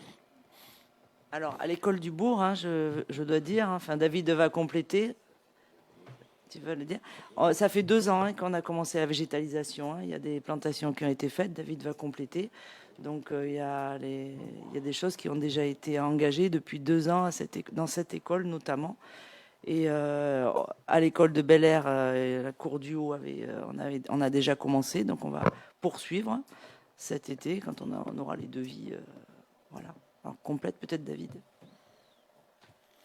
Alors, à l'école du Bourg, je dois dire, David va compléter. Tu veux le dire? Ça fait 2 ans qu'on a commencé la végétalisation. Il y a des plantations qui ont été faites. David va compléter. Donc, il y a des choses qui ont déjà été engagées depuis 2 ans dans cette école notamment. Et à l'école de Bel-Air, la cour du Haut, on a déjà commencé. Donc, on va poursuivre cet été quand on aura les devis. Voilà. Alors, complète peut-être David.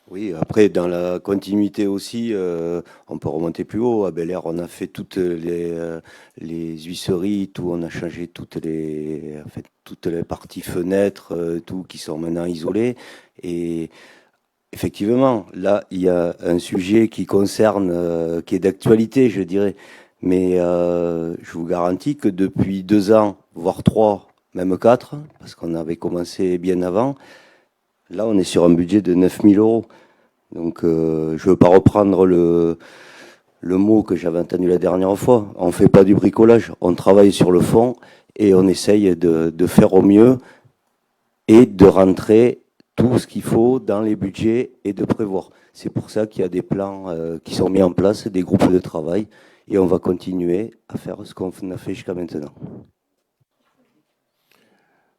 Oui, après, dans la continuité aussi, on peut remonter plus haut. À Bel-Air, on a fait toutes les huisseries, tout, on a changé toutes les parties fenêtres, tout, qui sont maintenant isolées. Et effectivement, là, il y a un sujet qui concerne, qui est d'actualité, je dirais. Mais je vous garantis que depuis 2 ans, voire 3, même 4, parce qu'on avait commencé bien avant, là, on est sur un budget de 9 000 euros. Donc, je ne veux pas reprendre le mot que j'avais entendu la dernière fois. On ne fait pas du bricolage, on travaille sur le fond et on essaye de faire au mieux et de rentrer tout ce qu'il faut dans les budgets et de prévoir. C'est pour ça qu'il y a des plans qui sont mis en place, des groupes de travail, et on va continuer à faire ce qu'on a fait jusqu'à maintenant.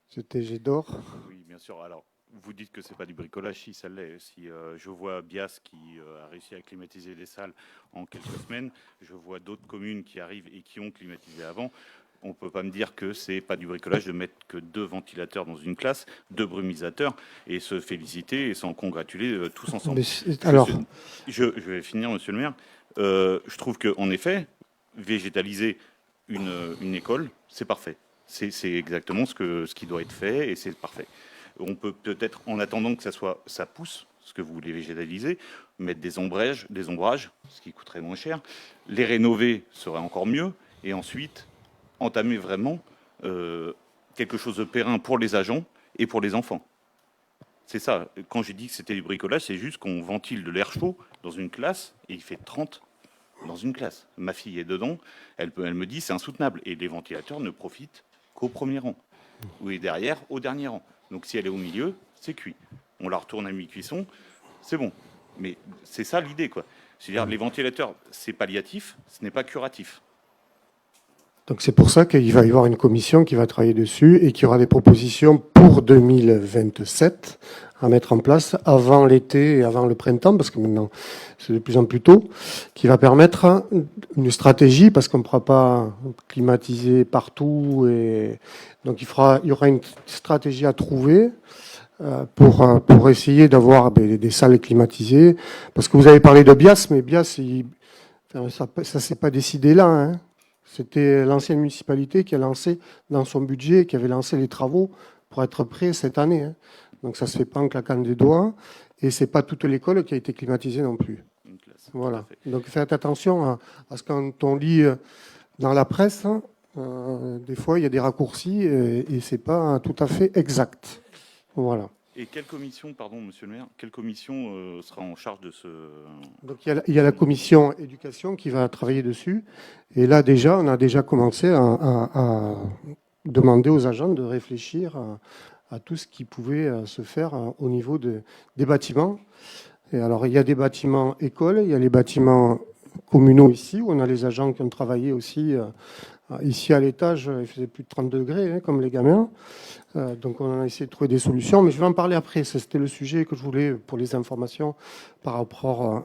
C'était Gédor. Oui, bien sûr. Alors, vous dites que c'est pas du bricolage, si ça l'est. Si je vois Bias qui a réussi à climatiser les salles en quelques semaines, je vois d'autres communes qui arrivent et qui ont climatisé avant. On ne peut pas me dire que c'est pas du bricolage de mettre que 2 ventilateurs dans une classe, 2 brumisateurs, et se féliciter et s'en congratuler tous ensemble. Alors, je vais finir, monsieur le maire. Je trouve qu'en effet, végétaliser une école, c'est parfait. C'est exactement ce qui doit être fait et c'est parfait. On peut peut-être, en attendant que ça pousse, ce que vous voulez végétaliser, mettre des ombrages, ce qui coûterait moins cher. Les rénover serait encore mieux. Et ensuite, entamer vraiment quelque chose de périn pour les agents et pour les enfants. C'est ça. Quand j'ai dit que c'était du bricolage, c'est juste qu'on ventile de l'air chaud dans une classe et il fait 30 dans une classe. Ma fille est dedans, elle me dit c'est insoutenable. Et les ventilateurs ne profitent qu'au premier rang. Ou derrière, au dernier rang. Donc si elle est au milieu, c'est cuit. On la retourne à mi-cuisson, c'est bon. Mais c'est ça l'idée, quoi. C'est-à-dire les ventilateurs, c'est palliatif, ce n'est pas curatif. Donc c'est pour ça qu'il va y avoir une commission qui va travailler dessus et qui aura des propositions pour 2027 à mettre en place avant l'été et avant le printemps, parce que maintenant c'est de plus en plus tôt, qui va permettre une stratégie, parce qu'on ne pourra pas climatiser partout, et donc il y aura une stratégie à trouver pour essayer d'avoir des salles climatisées, parce que vous avez parlé de Bias, mais Bias, ça s'est pas décidé là, hein. C'était l'ancienne municipalité qui a lancé dans son budget, qui avait lancé les travaux pour être prêt cette année, hein. Donc ça ne se fait pas en claquant des doigts, et c'est pas toute l'école qui a été climatisée non plus. Une classe. Voilà. Tout à fait. Donc faites attention à ce que quand on lit dans la presse, hein, des fois il y a des raccourcis et c'est pas tout à fait exact. Voilà. Et quelle commission, pardon, monsieur le maire, quelle commission sera en charge de ce... Donc il y a la commission éducation qui va travailler dessus. Et là déjà, on a déjà commencé à demander aux agents de réfléchir à tout ce qui pouvait se faire au niveau des bâtiments. Et alors il y a des bâtiments écoles, il y a les bâtiments communaux ici, où on a les agents qui ont travaillé aussi ici à l'étage, il faisait plus de 30 degrés, hein, comme les gamins. Donc on a essayé de trouver des solutions, mais je vais en parler après. C'était le sujet que je voulais pour les informations par rapport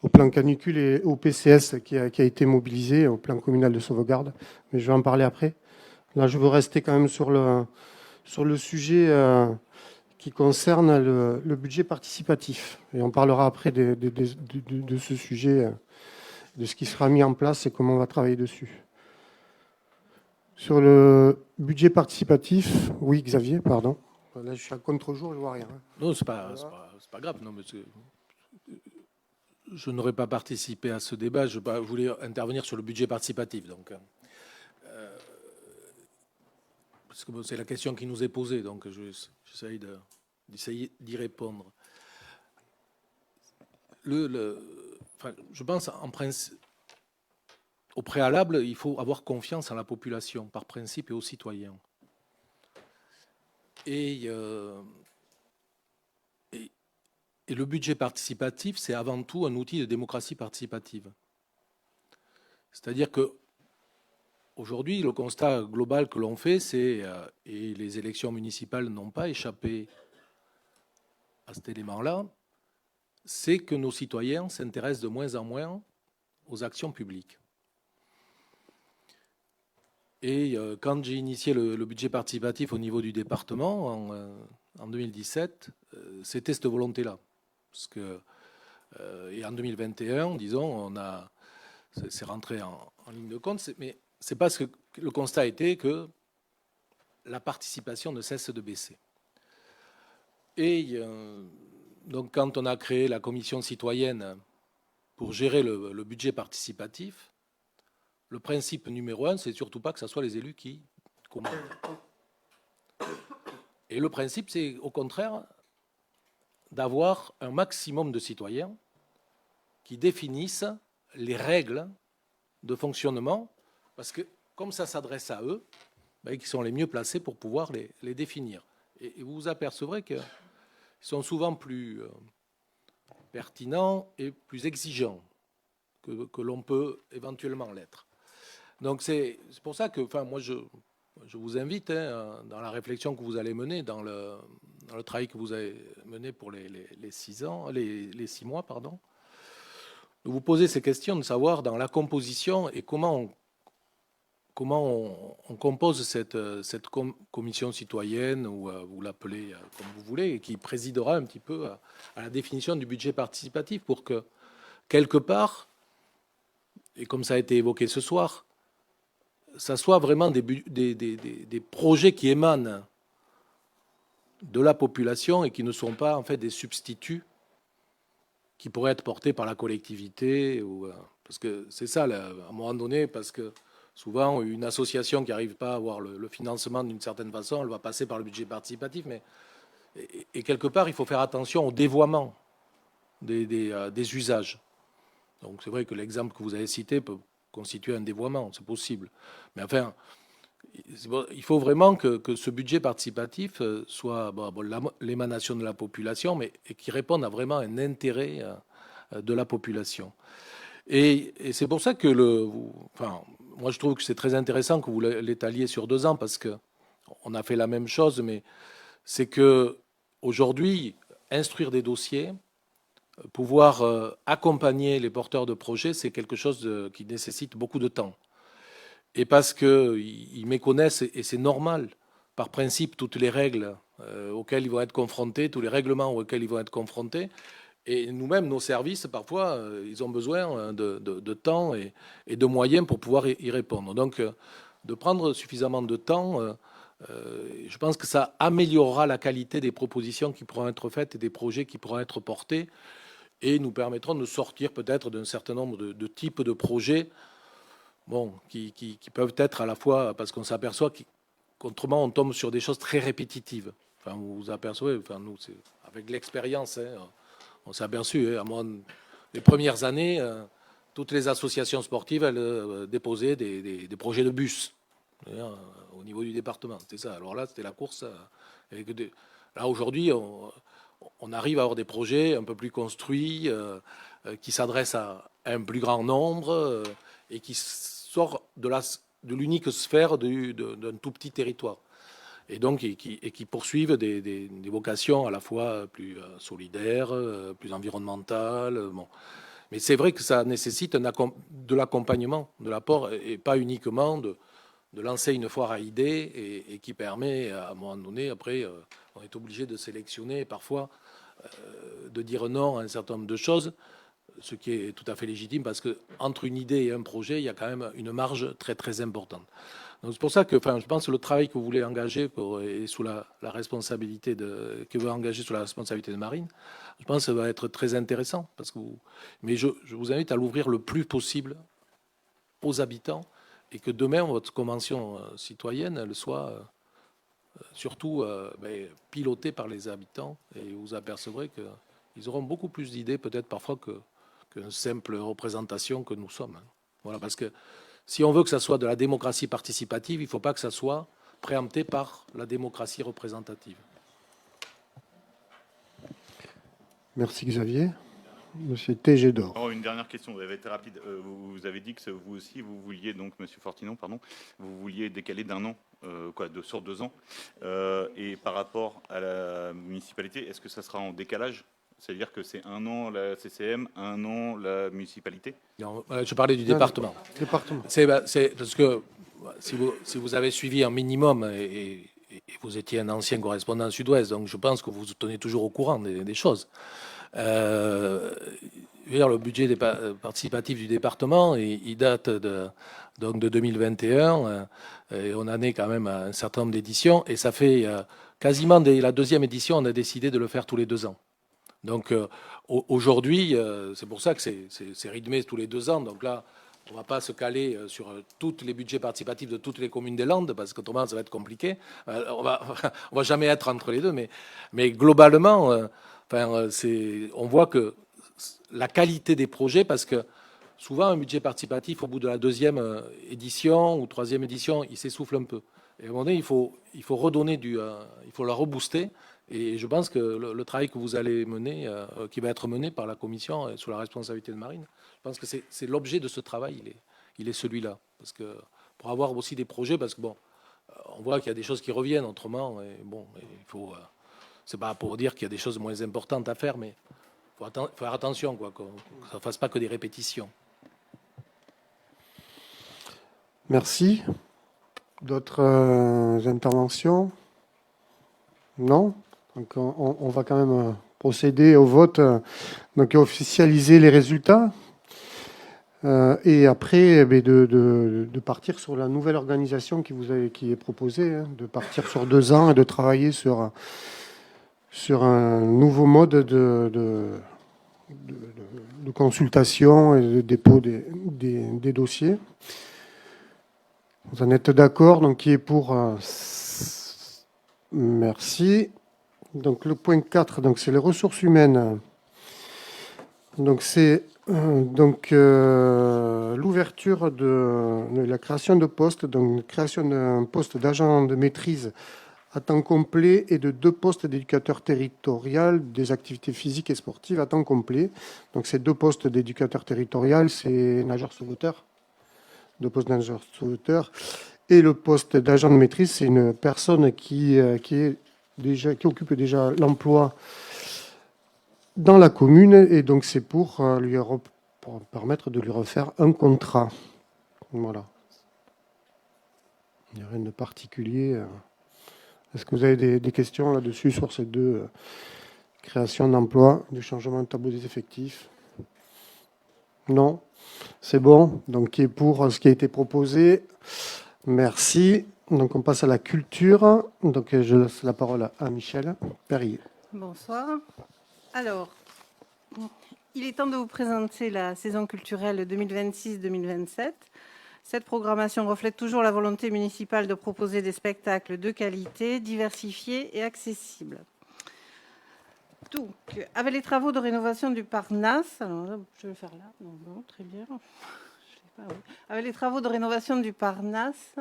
au plan canicule et au PCS qui a été mobilisé, au plan communal de sauvegarde. Mais je vais en parler après. Là, je veux rester quand même sur le sujet qui concerne le budget participatif. Et on parlera après de ce sujet, de ce qui sera mis en place et comment on va travailler dessus. Sur le budget participatif, oui, Xavier, pardon. Là, je suis à contre-jour, je vois rien. Non, c'est pas grave. Non, mais je n'aurais pas participé à ce débat. Je voulais intervenir sur le budget participatif. Donc, parce que c'est la question qui nous est posée. Donc, j'essaye d'y répondre. Je pense, en principe, au préalable, il faut avoir confiance en la population, par principe, et aux citoyens. Et le budget participatif, c'est avant tout un outil de démocratie participative. C'est-à-dire que aujourd'hui, le constat global que l'on fait, c'est, et les élections municipales n'ont pas échappé à cet élément-là, c'est que nos citoyens s'intéressent de moins en moins aux actions publiques. Et quand j'ai initié le budget participatif au niveau du département en 2017, c'était cette volonté-là. Parce que, et en 2021, disons, c'est rentré en ligne de compte, mais c'est parce que le constat était que la participation ne cesse de baisser. Et donc, quand on a créé la commission citoyenne pour gérer le budget participatif, le principe numéro 1, c'est surtout pas que ce soit les élus qui commandent. Et le principe, c'est au contraire d'avoir un maximum de citoyens qui définissent les règles de fonctionnement, parce que comme ça s'adresse à eux, ben, qui sont les mieux placés pour pouvoir les définir. Et vous vous apercevrez qu'ils sont souvent plus pertinents et plus exigeants que l'on peut éventuellement l'être. Donc c'est pour ça que, enfin, moi je vous invite, hein, dans la réflexion que vous allez mener, dans le travail que vous avez mené pour les 6 mois, pardon, de vous poser ces questions, de savoir dans la composition et comment on compose cette commission citoyenne, ou vous l'appelez comme vous voulez, et qui présidera un petit peu à la définition du budget participatif, pour que quelque part, et comme ça a été évoqué ce soir, ça soit vraiment des projets qui émanent de la population et qui ne sont pas en fait des substituts qui pourraient être portés par la collectivité, parce que c'est ça, à un moment donné, parce que souvent une association qui n'arrive pas à avoir le financement d'une certaine façon, elle va passer par le budget participatif, mais et quelque part il faut faire attention au dévoiement des usages. Donc c'est vrai que l'exemple que vous avez cité peut constituer un dévoiement, c'est possible. Mais enfin, il faut vraiment que ce budget participatif soit l'émanation de la population, mais et qui réponde à vraiment un intérêt de la population. Et c'est pour ça que moi, je trouve que c'est très intéressant que vous l'étaliez sur 2 ans parce qu'on a fait la même chose, mais c'est que aujourd'hui, instruire des dossiers, pouvoir accompagner les porteurs de projets, c'est quelque chose qui nécessite beaucoup de temps. Et parce qu'ils méconnaissent, et c'est normal, par principe, toutes les règles auxquelles ils vont être confrontés, tous les règlements auxquels ils vont être confrontés. Et nous-mêmes, nos services, parfois, ils ont besoin de temps et de moyens pour pouvoir y répondre. Donc, de prendre suffisamment de temps, je pense que ça améliorera la qualité des propositions qui pourront être faites et des projets qui pourront être portés et nous permettront de sortir peut-être d'un certain nombre de types de projets qui peuvent être à la fois, parce qu'on s'aperçoit qu'autrement on tombe sur des choses très répétitives. Enfin, vous vous apercevez, enfin, nous, avec l'expérience, on s'est aperçu, les premières années, toutes les associations sportives, elles déposaient des projets de bus au niveau du département. C'était ça. Alors là, c'était la course. Là, aujourd'hui, on arrive à avoir des projets un peu plus construits, qui s'adressent à un plus grand nombre et qui sort de l'unique sphère d'un tout petit territoire. Et donc, qui poursuivent des vocations à la fois plus solidaires, plus environnementales. Bon. Mais c'est vrai que ça nécessite de l'accompagnement, de l'apport, et pas uniquement de lancer une foire à idées et qui permet, à un moment donné, après, on est obligé de sélectionner, parfois, de dire non à un certain nombre de choses, ce qui est tout à fait légitime, parce qu'entre une idée et un projet, il y a quand même une marge très, très importante. Donc c'est pour ça que, je pense que le travail que vous voulez engager et sous la responsabilité que vous engagez sous la responsabilité de Marine, je pense que ça va être très intéressant. Mais je vous invite à l'ouvrir le plus possible aux habitants et que demain, votre convention citoyenne, elle soit surtout pilotée par les habitants, et vous apercevrez qu'ils auront beaucoup plus d'idées peut-être parfois qu'une simple représentation que nous sommes. Voilà, parce que si on veut que ça soit de la démocratie participative, il ne faut pas que ça soit préempté par la démocratie représentative. Merci Xavier. Monsieur Tégédor. Oh, une dernière question, vous avez été rapide. Vous avez dit que vous aussi, vous vouliez, donc Monsieur Fortinon, pardon, vous vouliez décaler d'un an, sur 2 ans. Et par rapport à la municipalité, est-ce que ça sera en décalage ? C'est-à-dire que c'est 1 an la CCM, 1 an la municipalité ? Non, je parlais du département. Département. C'est parce que si vous avez suivi un minimum et vous étiez un ancien correspondant Sud-Ouest, donc je pense que vous vous tenez toujours au courant des choses. Le budget participatif du département, il date donc de 2021, et on en est quand même à un certain nombre d'éditions, et ça fait quasiment dès la 2e édition, on a décidé de le faire tous les 2 ans. Donc aujourd'hui, c'est pour ça que c'est rythmé tous les 2 ans. Donc là, on ne va pas se caler sur tous les budgets participatifs de toutes les communes des Landes, parce qu'autrement, ça va être compliqué. On va jamais être entre les deux, mais globalement, on voit que la qualité des projets, parce que souvent, un budget participatif, au bout de la 2e édition ou 3e édition, il s'essouffle un peu. Et à un moment donné, il faut redonner il faut la rebooster. Et je pense que le travail que vous allez mener, qui va être mené par la commission sous la responsabilité de Marine, je pense que c'est l'objet de ce travail, il est celui-là. Parce que pour avoir aussi des projets, parce que on voit qu'il y a des choses qui reviennent autrement, et il faut, c'est pas pour dire qu'il y a des choses moins importantes à faire, mais il faut faire attention, que ça ne fasse pas que des répétitions. Merci. D'autres interventions ? Non ? Donc on va quand même procéder au vote, donc officialiser les résultats, et après de partir sur la nouvelle organisation qui est proposée, de partir sur 2 ans et de travailler sur un nouveau mode de consultation et de dépôt des dossiers. Vous en êtes d'accord, donc qui est pour merci. Donc le point 4, donc c'est les ressources humaines. Donc c'est l'ouverture de la création de postes, donc création d'un poste d'agent de maîtrise à temps complet et de 2 postes d'éducateur territorial des activités physiques et sportives à temps complet. Donc ces 2 postes d'éducateur territorial, c'est nageur sauveteur. de poste d'instructeur. Et le poste d'agent de maîtrise, c'est une personne qui occupe déjà l'emploi dans la commune, et donc c'est pour permettre de lui refaire un contrat. Voilà. Il n'y a rien de particulier. Est-ce que vous avez des questions là-dessus sur ces deux créations d'emplois, du changement de tableau des effectifs? Non? C'est bon. Donc, qui est pour ce qui a été proposé? Merci. Donc, on passe à la culture. Donc, je laisse la parole à Michel Perrier. Bonsoir. Alors, il est temps de vous présenter la saison culturelle 2026-2027. Cette programmation reflète toujours la volonté municipale de proposer des spectacles de qualité, diversifiés et accessibles. Donc, avec les travaux de rénovation du Parnasse, alors là, je vais le faire là, non, très bien. Avec les travaux de rénovation du Parnasse,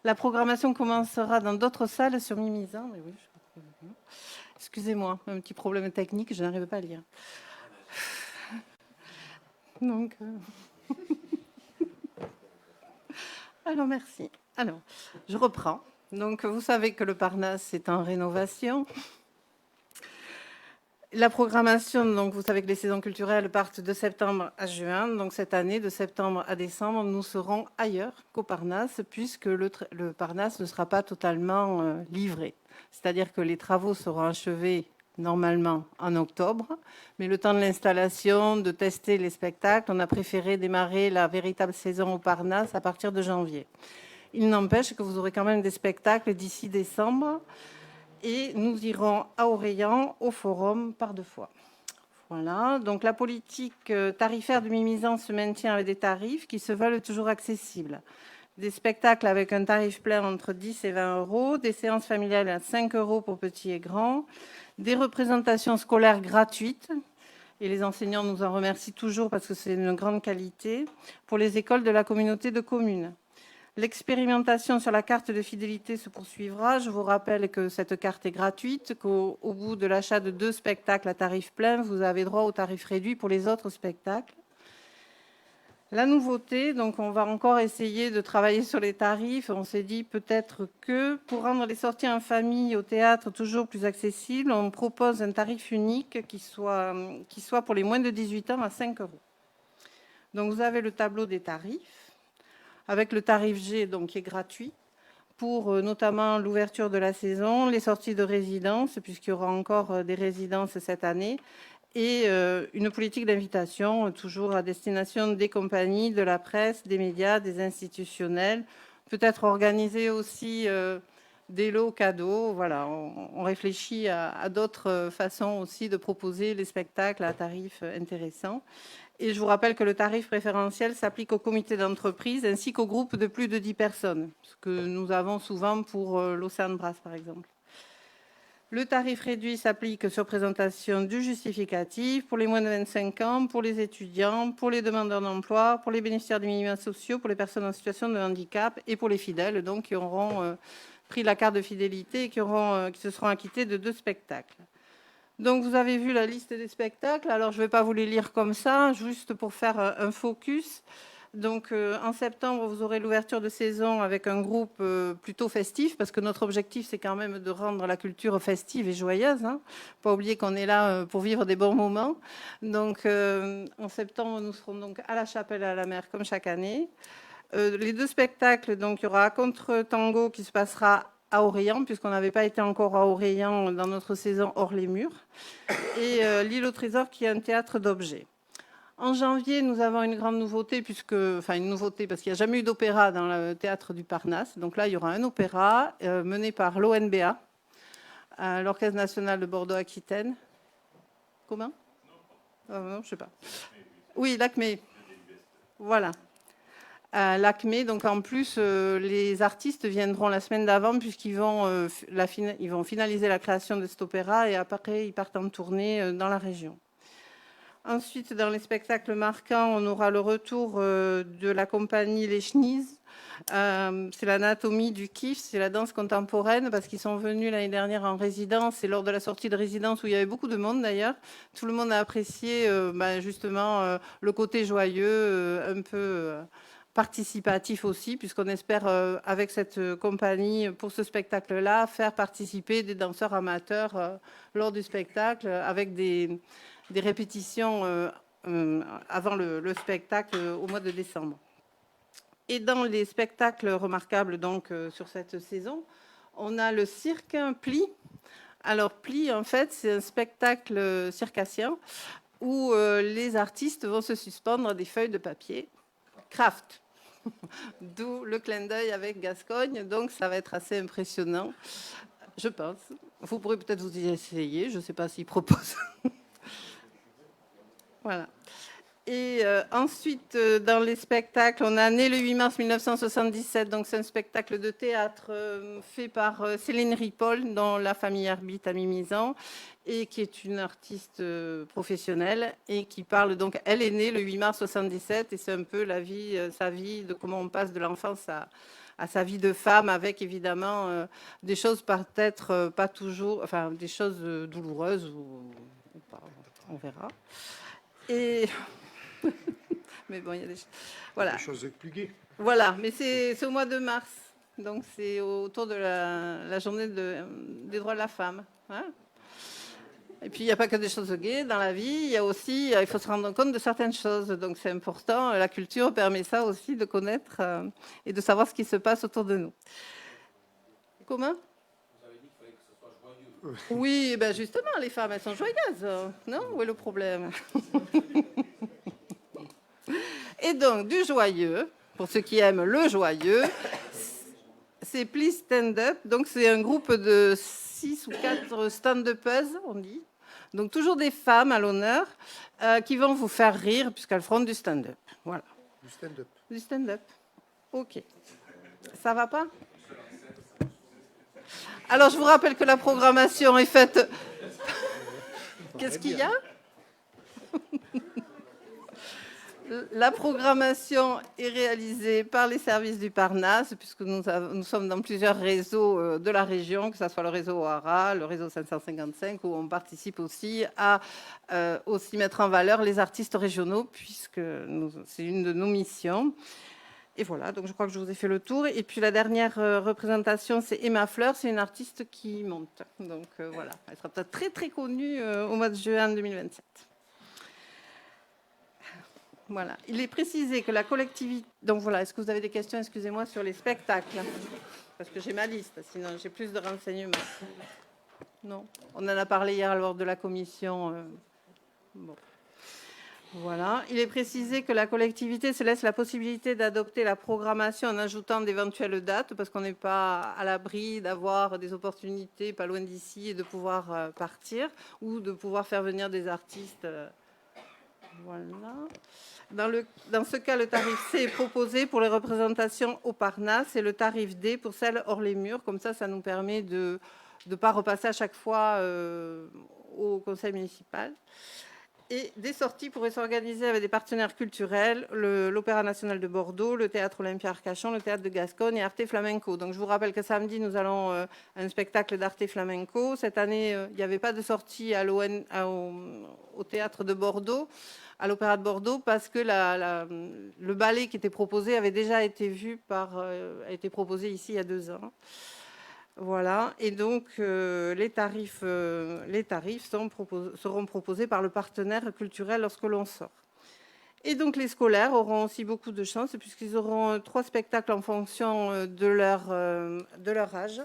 la programmation commencera dans d'autres salles sur Mimizan. Mais oui, excusez-moi, un petit problème technique, je n'arrive pas à lire. Donc, alors merci. Alors, je reprends. Donc, vous savez que le Parnasse est en rénovation. La programmation, donc vous savez que les saisons culturelles partent de septembre à juin. Donc cette année, de septembre à décembre, nous serons ailleurs qu'au Parnasse, puisque le Parnasse ne sera pas totalement livré. C'est-à-dire que les travaux seront achevés normalement en octobre, mais le temps de l'installation, de tester les spectacles, on a préféré démarrer la véritable saison au Parnasse à partir de janvier. Il n'empêche que vous aurez quand même des spectacles d'ici décembre. Et nous irons à Orléans, au Forum, par 2 fois. Voilà. Donc la politique tarifaire de Mimizan se maintient avec des tarifs qui se veulent toujours accessibles. Des spectacles avec un tarif plein entre 10 et 20 euros, des séances familiales à 5 euros pour petits et grands, des représentations scolaires gratuites, et les enseignants nous en remercient toujours parce que c'est une grande qualité, pour les écoles de la communauté de communes. L'expérimentation sur la carte de fidélité se poursuivra. Je vous rappelle que cette carte est gratuite, qu'au bout de l'achat de 2 spectacles à tarif plein, vous avez droit au tarif réduit pour les autres spectacles. La nouveauté, donc on va encore essayer de travailler sur les tarifs. On s'est dit peut-être que pour rendre les sorties en famille au théâtre toujours plus accessibles, on propose un tarif unique qui soit pour les moins de 18 ans à 5 euros. Donc vous avez le tableau des tarifs, avec le tarif G donc, qui est gratuit, pour notamment l'ouverture de la saison, les sorties de résidence, puisqu'il y aura encore des résidences cette année, et une politique d'invitation, toujours à destination des compagnies, de la presse, des médias, des institutionnels, peut-être organiser aussi des lots cadeaux. Voilà, on réfléchit à d'autres façons aussi de proposer les spectacles à tarifs intéressants. Et je vous rappelle que le tarif préférentiel s'applique aux comités d'entreprise ainsi qu'aux groupes de plus de 10 personnes, ce que nous avons souvent pour l'Océan Brasse, par exemple. Le tarif réduit s'applique sur présentation du justificatif pour les moins de 25 ans, pour les étudiants, pour les demandeurs d'emploi, pour les bénéficiaires des minima sociaux, pour les personnes en situation de handicap et pour les fidèles, donc qui auront pris la carte de fidélité et qui se seront acquittés de 2 spectacles. Donc, vous avez vu la liste des spectacles. Alors, je ne vais pas vous les lire comme ça, juste pour faire un focus. Donc, en septembre, vous aurez l'ouverture de saison avec un groupe plutôt festif, parce que notre objectif, c'est quand même de rendre la culture festive et joyeuse. Hein. Pas oublier qu'on est là pour vivre des bons moments. Donc, en septembre, nous serons donc à la Chapelle à la Mer, comme chaque année. Les 2 spectacles, donc, il y aura Contre Tango qui se passera à Orléans, puisqu'on n'avait pas été encore à Orléans dans notre saison hors les murs, et l'île au trésor qui est un théâtre d'objets. En janvier, nous avons une grande nouveauté, une nouveauté parce qu'il n'y a jamais eu d'opéra dans le théâtre du Parnasse. Donc là, il y aura un opéra mené par l'ONBA, l'Orchestre national de Bordeaux-Aquitaine. Comment ? Non, je ne sais pas. Oui, l'ACME. Voilà. L'ACME, donc en plus, les artistes viendront la semaine d'avant puisqu'ils vont, ils vont finaliser la création de cet opéra et après ils partent en tournée dans la région. Ensuite, dans les spectacles marquants, on aura le retour de la compagnie Les Chenizes. C'est l'anatomie du kiff, c'est la danse contemporaine parce qu'ils sont venus l'année dernière en résidence et lors de la sortie de résidence où il y avait beaucoup de monde d'ailleurs, tout le monde a apprécié justement le côté joyeux, un peu participatif aussi, puisqu'on espère, avec cette compagnie, pour ce spectacle-là, faire participer des danseurs amateurs lors du spectacle, avec des répétitions avant le spectacle au mois de décembre. Et dans les spectacles remarquables donc, sur cette saison, on a le cirque Pli. Alors Pli, en fait, c'est un spectacle circassien où les artistes vont se suspendre à des feuilles de papier. Craft, d'où le clin d'œil avec Gascogne, donc ça va être assez impressionnant, je pense. Vous pourrez peut-être vous y essayer, je ne sais pas s'ils proposent. Voilà. Et ensuite, dans les spectacles, on a Né le 8 mars 1977, donc c'est un spectacle de théâtre fait par Céline Ripoll, dans la famille Herbite à Mimizan, et qui est une artiste professionnelle, et qui parle, donc, elle est née le 8 mars 77, et c'est un peu la vie, sa vie, de comment on passe de l'enfance à sa vie de femme, avec évidemment des choses peut-être pas toujours, enfin des choses douloureuses, ou pas, on verra. Et... mais bon, il y a voilà. Des choses plus gaies. Voilà, mais c'est au mois de mars, donc c'est autour de la journée des droits de la femme. Hein. Et puis, il n'y a pas que des choses gaies dans la vie, il y a aussi, il faut se rendre compte de certaines choses, donc c'est important. La culture permet ça aussi, de connaître et de savoir ce qui se passe autour de nous. Comment ? Vous avez dit qu'il fallait que ce soit joyeux. Oui, ben justement, les femmes, elles sont joyeuses, non ? Où est le problème ? Et donc, du joyeux, pour ceux qui aiment le joyeux, c'est Please Stand Up. Donc, c'est un groupe de 6 ou 4 stand-uppers, on dit. Donc, toujours des femmes à l'honneur qui vont vous faire rire puisqu'elles feront du stand-up. Voilà. Du stand-up. Du stand-up. OK. Ça va pas ? Alors, je vous rappelle que la programmation est faite... Qu'est-ce qu'il y a ? La programmation est réalisée par les services du Parnasse, puisque nous sommes dans plusieurs réseaux de la région, que ce soit le réseau OARA, le réseau 555, où on participe aussi à aussi mettre en valeur les artistes régionaux, puisque c'est une de nos missions. Et voilà, donc je crois que je vous ai fait le tour. Et puis la dernière représentation, c'est Emma Fleur, c'est une artiste qui monte. Donc voilà, elle sera peut-être très très connue au mois de juin 2027. Voilà. Il est précisé que la collectivité... Donc voilà, est-ce que vous avez des questions, excusez-moi, sur les spectacles ? Parce que j'ai ma liste, sinon j'ai plus de renseignements. Non ? On en a parlé hier lors de la commission. Bon. Voilà. Il est précisé que la collectivité se laisse la possibilité d'adopter la programmation en ajoutant d'éventuelles dates, parce qu'on n'est pas à l'abri d'avoir des opportunités pas loin d'ici et de pouvoir partir, ou de pouvoir faire venir des artistes... Voilà. Dans ce cas, le tarif C est proposé pour les représentations au Parnasse et le tarif D pour celles hors les murs. Comme ça nous permet de ne pas repasser à chaque fois au conseil municipal. Et des sorties pourraient s'organiser avec des partenaires culturels, l'Opéra national de Bordeaux, le Théâtre Olympia Arcachon, le Théâtre de Gascogne et Arte Flamenco. Donc je vous rappelle que samedi, nous allons à un spectacle d'Arte Flamenco. Cette année, il n'y avait pas de sortie au Théâtre de Bordeaux, à l'Opéra de Bordeaux, parce que le ballet qui était proposé avait déjà été a été proposé ici il y a 2 ans. Voilà, et donc les tarifs seront proposés par le partenaire culturel lorsque l'on sort. Et donc les scolaires auront aussi beaucoup de chance puisqu'ils auront 3 spectacles en fonction de leur âge,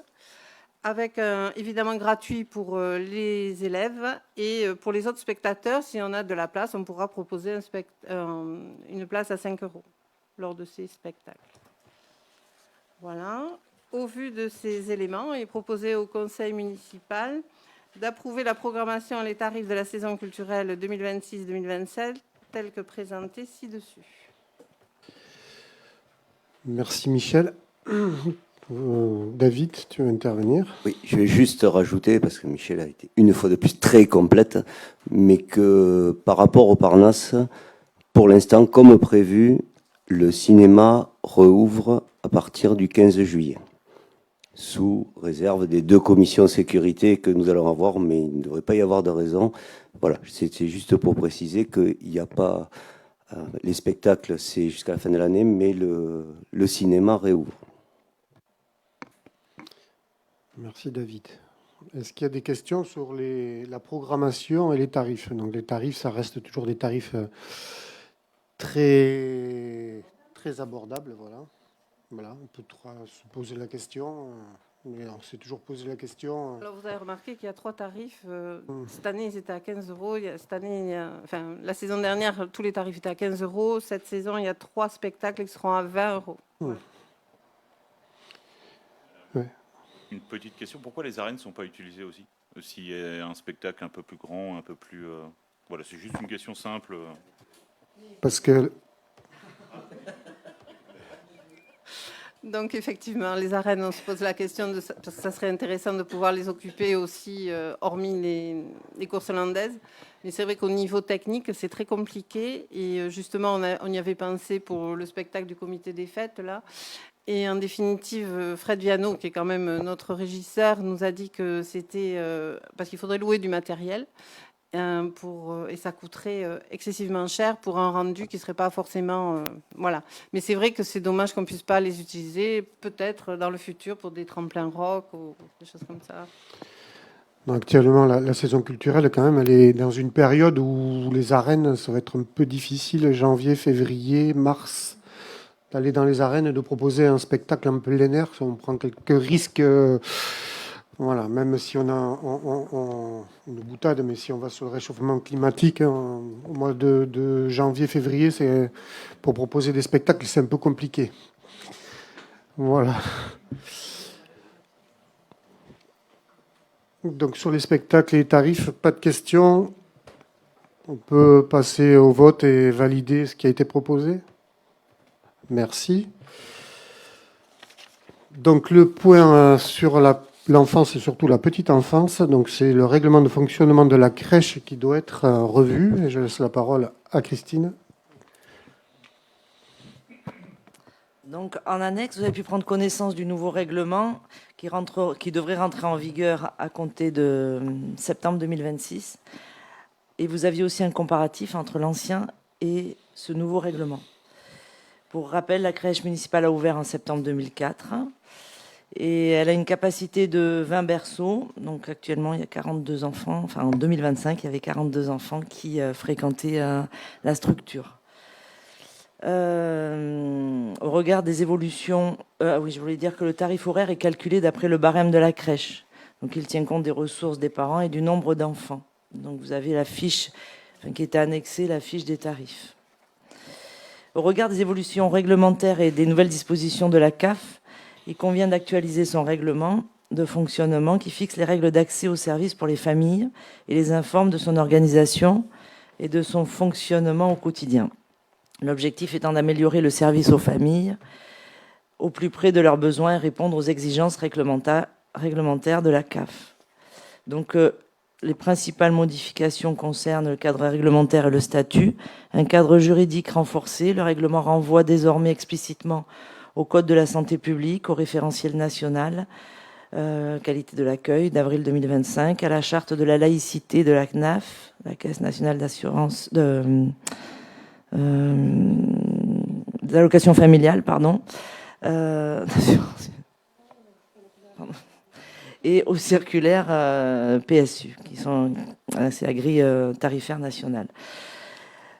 avec évidemment gratuit pour les élèves, et pour les autres spectateurs, si on a de la place, on pourra proposer une place à 5 € lors de ces spectacles. Voilà. Au vu de ces éléments, il est proposé au conseil municipal d'approuver la programmation et les tarifs de la saison culturelle 2026-2027 tels que présentés ci-dessus. Merci Michel. David, tu veux intervenir ? Oui, je vais juste rajouter, parce que Michel a été une fois de plus très complète, mais que par rapport au Parnasse, pour l'instant, comme prévu, le cinéma rouvre à partir du 15 juillet. Sous réserve des 2 commissions sécurité que nous allons avoir, mais il ne devrait pas y avoir de raison. Voilà, c'est juste pour préciser qu'il n'y a pas Les spectacles, c'est jusqu'à la fin de l'année, mais le cinéma réouvre. Merci David. Est-ce qu'il y a des questions sur la programmation et les tarifs? Donc les tarifs, ça reste toujours des tarifs très, très abordables. Voilà, on peut se poser la question. Mais on s'est toujours posé la question. Alors vous avez remarqué qu'il y a 3 tarifs. Cette année, ils étaient à 15 euros. Cette année, la saison dernière, tous les tarifs étaient à 15 euros. Cette saison, il y a 3 spectacles qui seront à 20 euros. Ouais. Une petite question, pourquoi les arènes ne sont pas utilisées aussi? S'il y a un spectacle un peu plus grand, un peu plus... Voilà, c'est juste une question simple. Parce que... Donc effectivement, les arènes, on se pose la question, parce que ça serait intéressant de pouvoir les occuper aussi, hormis les courses hollandaises. Mais c'est vrai qu'au niveau technique, c'est très compliqué. Et justement, on y avait pensé pour le spectacle du comité des fêtes, là. Et en définitive, Fred Viano, qui est quand même notre régisseur, nous a dit que c'était... parce qu'il faudrait louer du matériel. Et ça coûterait excessivement cher pour un rendu qui ne serait pas forcément... voilà. Mais c'est vrai que c'est dommage qu'on ne puisse pas les utiliser, peut-être dans le futur, pour des tremplins rock ou des choses comme ça. Donc, actuellement, la saison culturelle, quand même, elle est dans une période où les arènes, ça va être un peu difficile, janvier, février, mars, d'aller dans les arènes et de proposer un spectacle en plein air. On prend quelques risques... Voilà, même si on a une boutade, mais si on va sur le réchauffement climatique, au mois de janvier, février, c'est pour proposer des spectacles, c'est un peu compliqué. Voilà. Donc sur les spectacles et les tarifs, pas de questions. On peut passer au vote et valider ce qui a été proposé. Merci. Donc le point sur l'enfance et surtout la petite enfance, donc c'est le règlement de fonctionnement de la crèche qui doit être revu. Et je laisse la parole à Christine. Donc en annexe, vous avez pu prendre connaissance du nouveau règlement qui devrait rentrer en vigueur à compter de septembre 2026. Et vous aviez aussi un comparatif entre l'ancien et ce nouveau règlement. Pour rappel, la crèche municipale a ouvert en septembre 2004. Et elle a une capacité de 20 berceaux. Donc actuellement, il y a 42 enfants. Enfin, en 2025, il y avait 42 enfants qui fréquentaient la structure. Au regard des évolutions... oui, je voulais dire que le tarif horaire est calculé d'après le barème de la crèche. Donc il tient compte des ressources des parents et du nombre d'enfants. Donc vous avez la fiche qui était annexée, la fiche des tarifs. Au regard des évolutions réglementaires et des nouvelles dispositions de la CAF, il convient d'actualiser son règlement de fonctionnement qui fixe les règles d'accès aux services pour les familles et les informe de son organisation et de son fonctionnement au quotidien. L'objectif étant d'améliorer le service aux familles au plus près de leurs besoins et répondre aux exigences réglementaires de la CAF. Donc, les principales modifications concernent le cadre réglementaire et le statut, un cadre juridique renforcé. Le règlement renvoie désormais explicitement au Code de la santé publique, au référentiel national, qualité de l'accueil d'avril 2025, à la charte de la laïcité de la CNAF, la Caisse nationale d'assurance d'allocation familiale, pardon, et aux circulaires PSU, qui sont c'est la grille tarifaire nationale.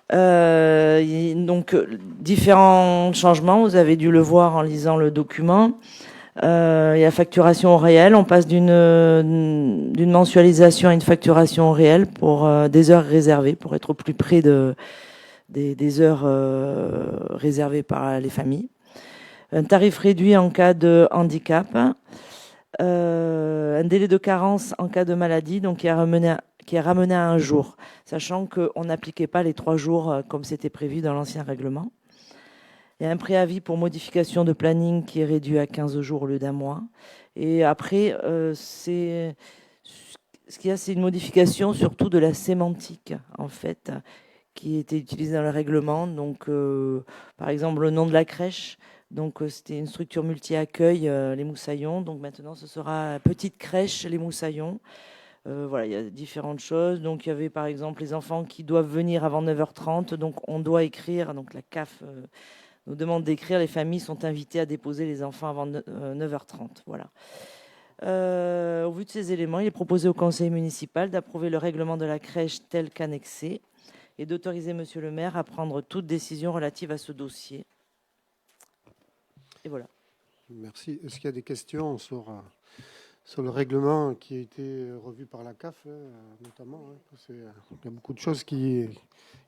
Donc, différents changements, vous avez dû le voir en lisant le document. Il y a facturation au réel, on passe d'une mensualisation à une facturation au réel pour des heures réservées, pour être au plus près des heures réservées par les familles. Un tarif réduit en cas de handicap, un délai de carence en cas de maladie, donc qui est ramené à un jour, sachant qu'on n'appliquait pas les 3 jours comme c'était prévu dans l'ancien règlement. Il y a un préavis pour modification de planning qui est réduit à 15 jours au lieu d'un mois. Et après, ce qu'il y a, c'est une modification surtout de la sémantique, en fait, qui était utilisée dans le règlement. Donc, par exemple, le nom de la crèche. Donc, c'était une structure multi-accueil, les Moussaillons. Donc, maintenant, ce sera Petite Crèche, les Moussaillons. Voilà, il y a différentes choses. Donc, il y avait par exemple les enfants qui doivent venir avant 9h30. Donc, on doit écrire. Donc, la CAF nous demande d'écrire. Les familles sont invitées à déposer les enfants avant 9h30. Voilà. Au vu de ces éléments, il est proposé au conseil municipal d'approuver le règlement de la crèche tel qu'annexé et d'autoriser monsieur le maire à prendre toute décision relative à ce dossier. Et voilà. Merci. Est-ce qu'il y a des questions sur le règlement qui a été revu par la CAF, notamment il y a beaucoup de choses qui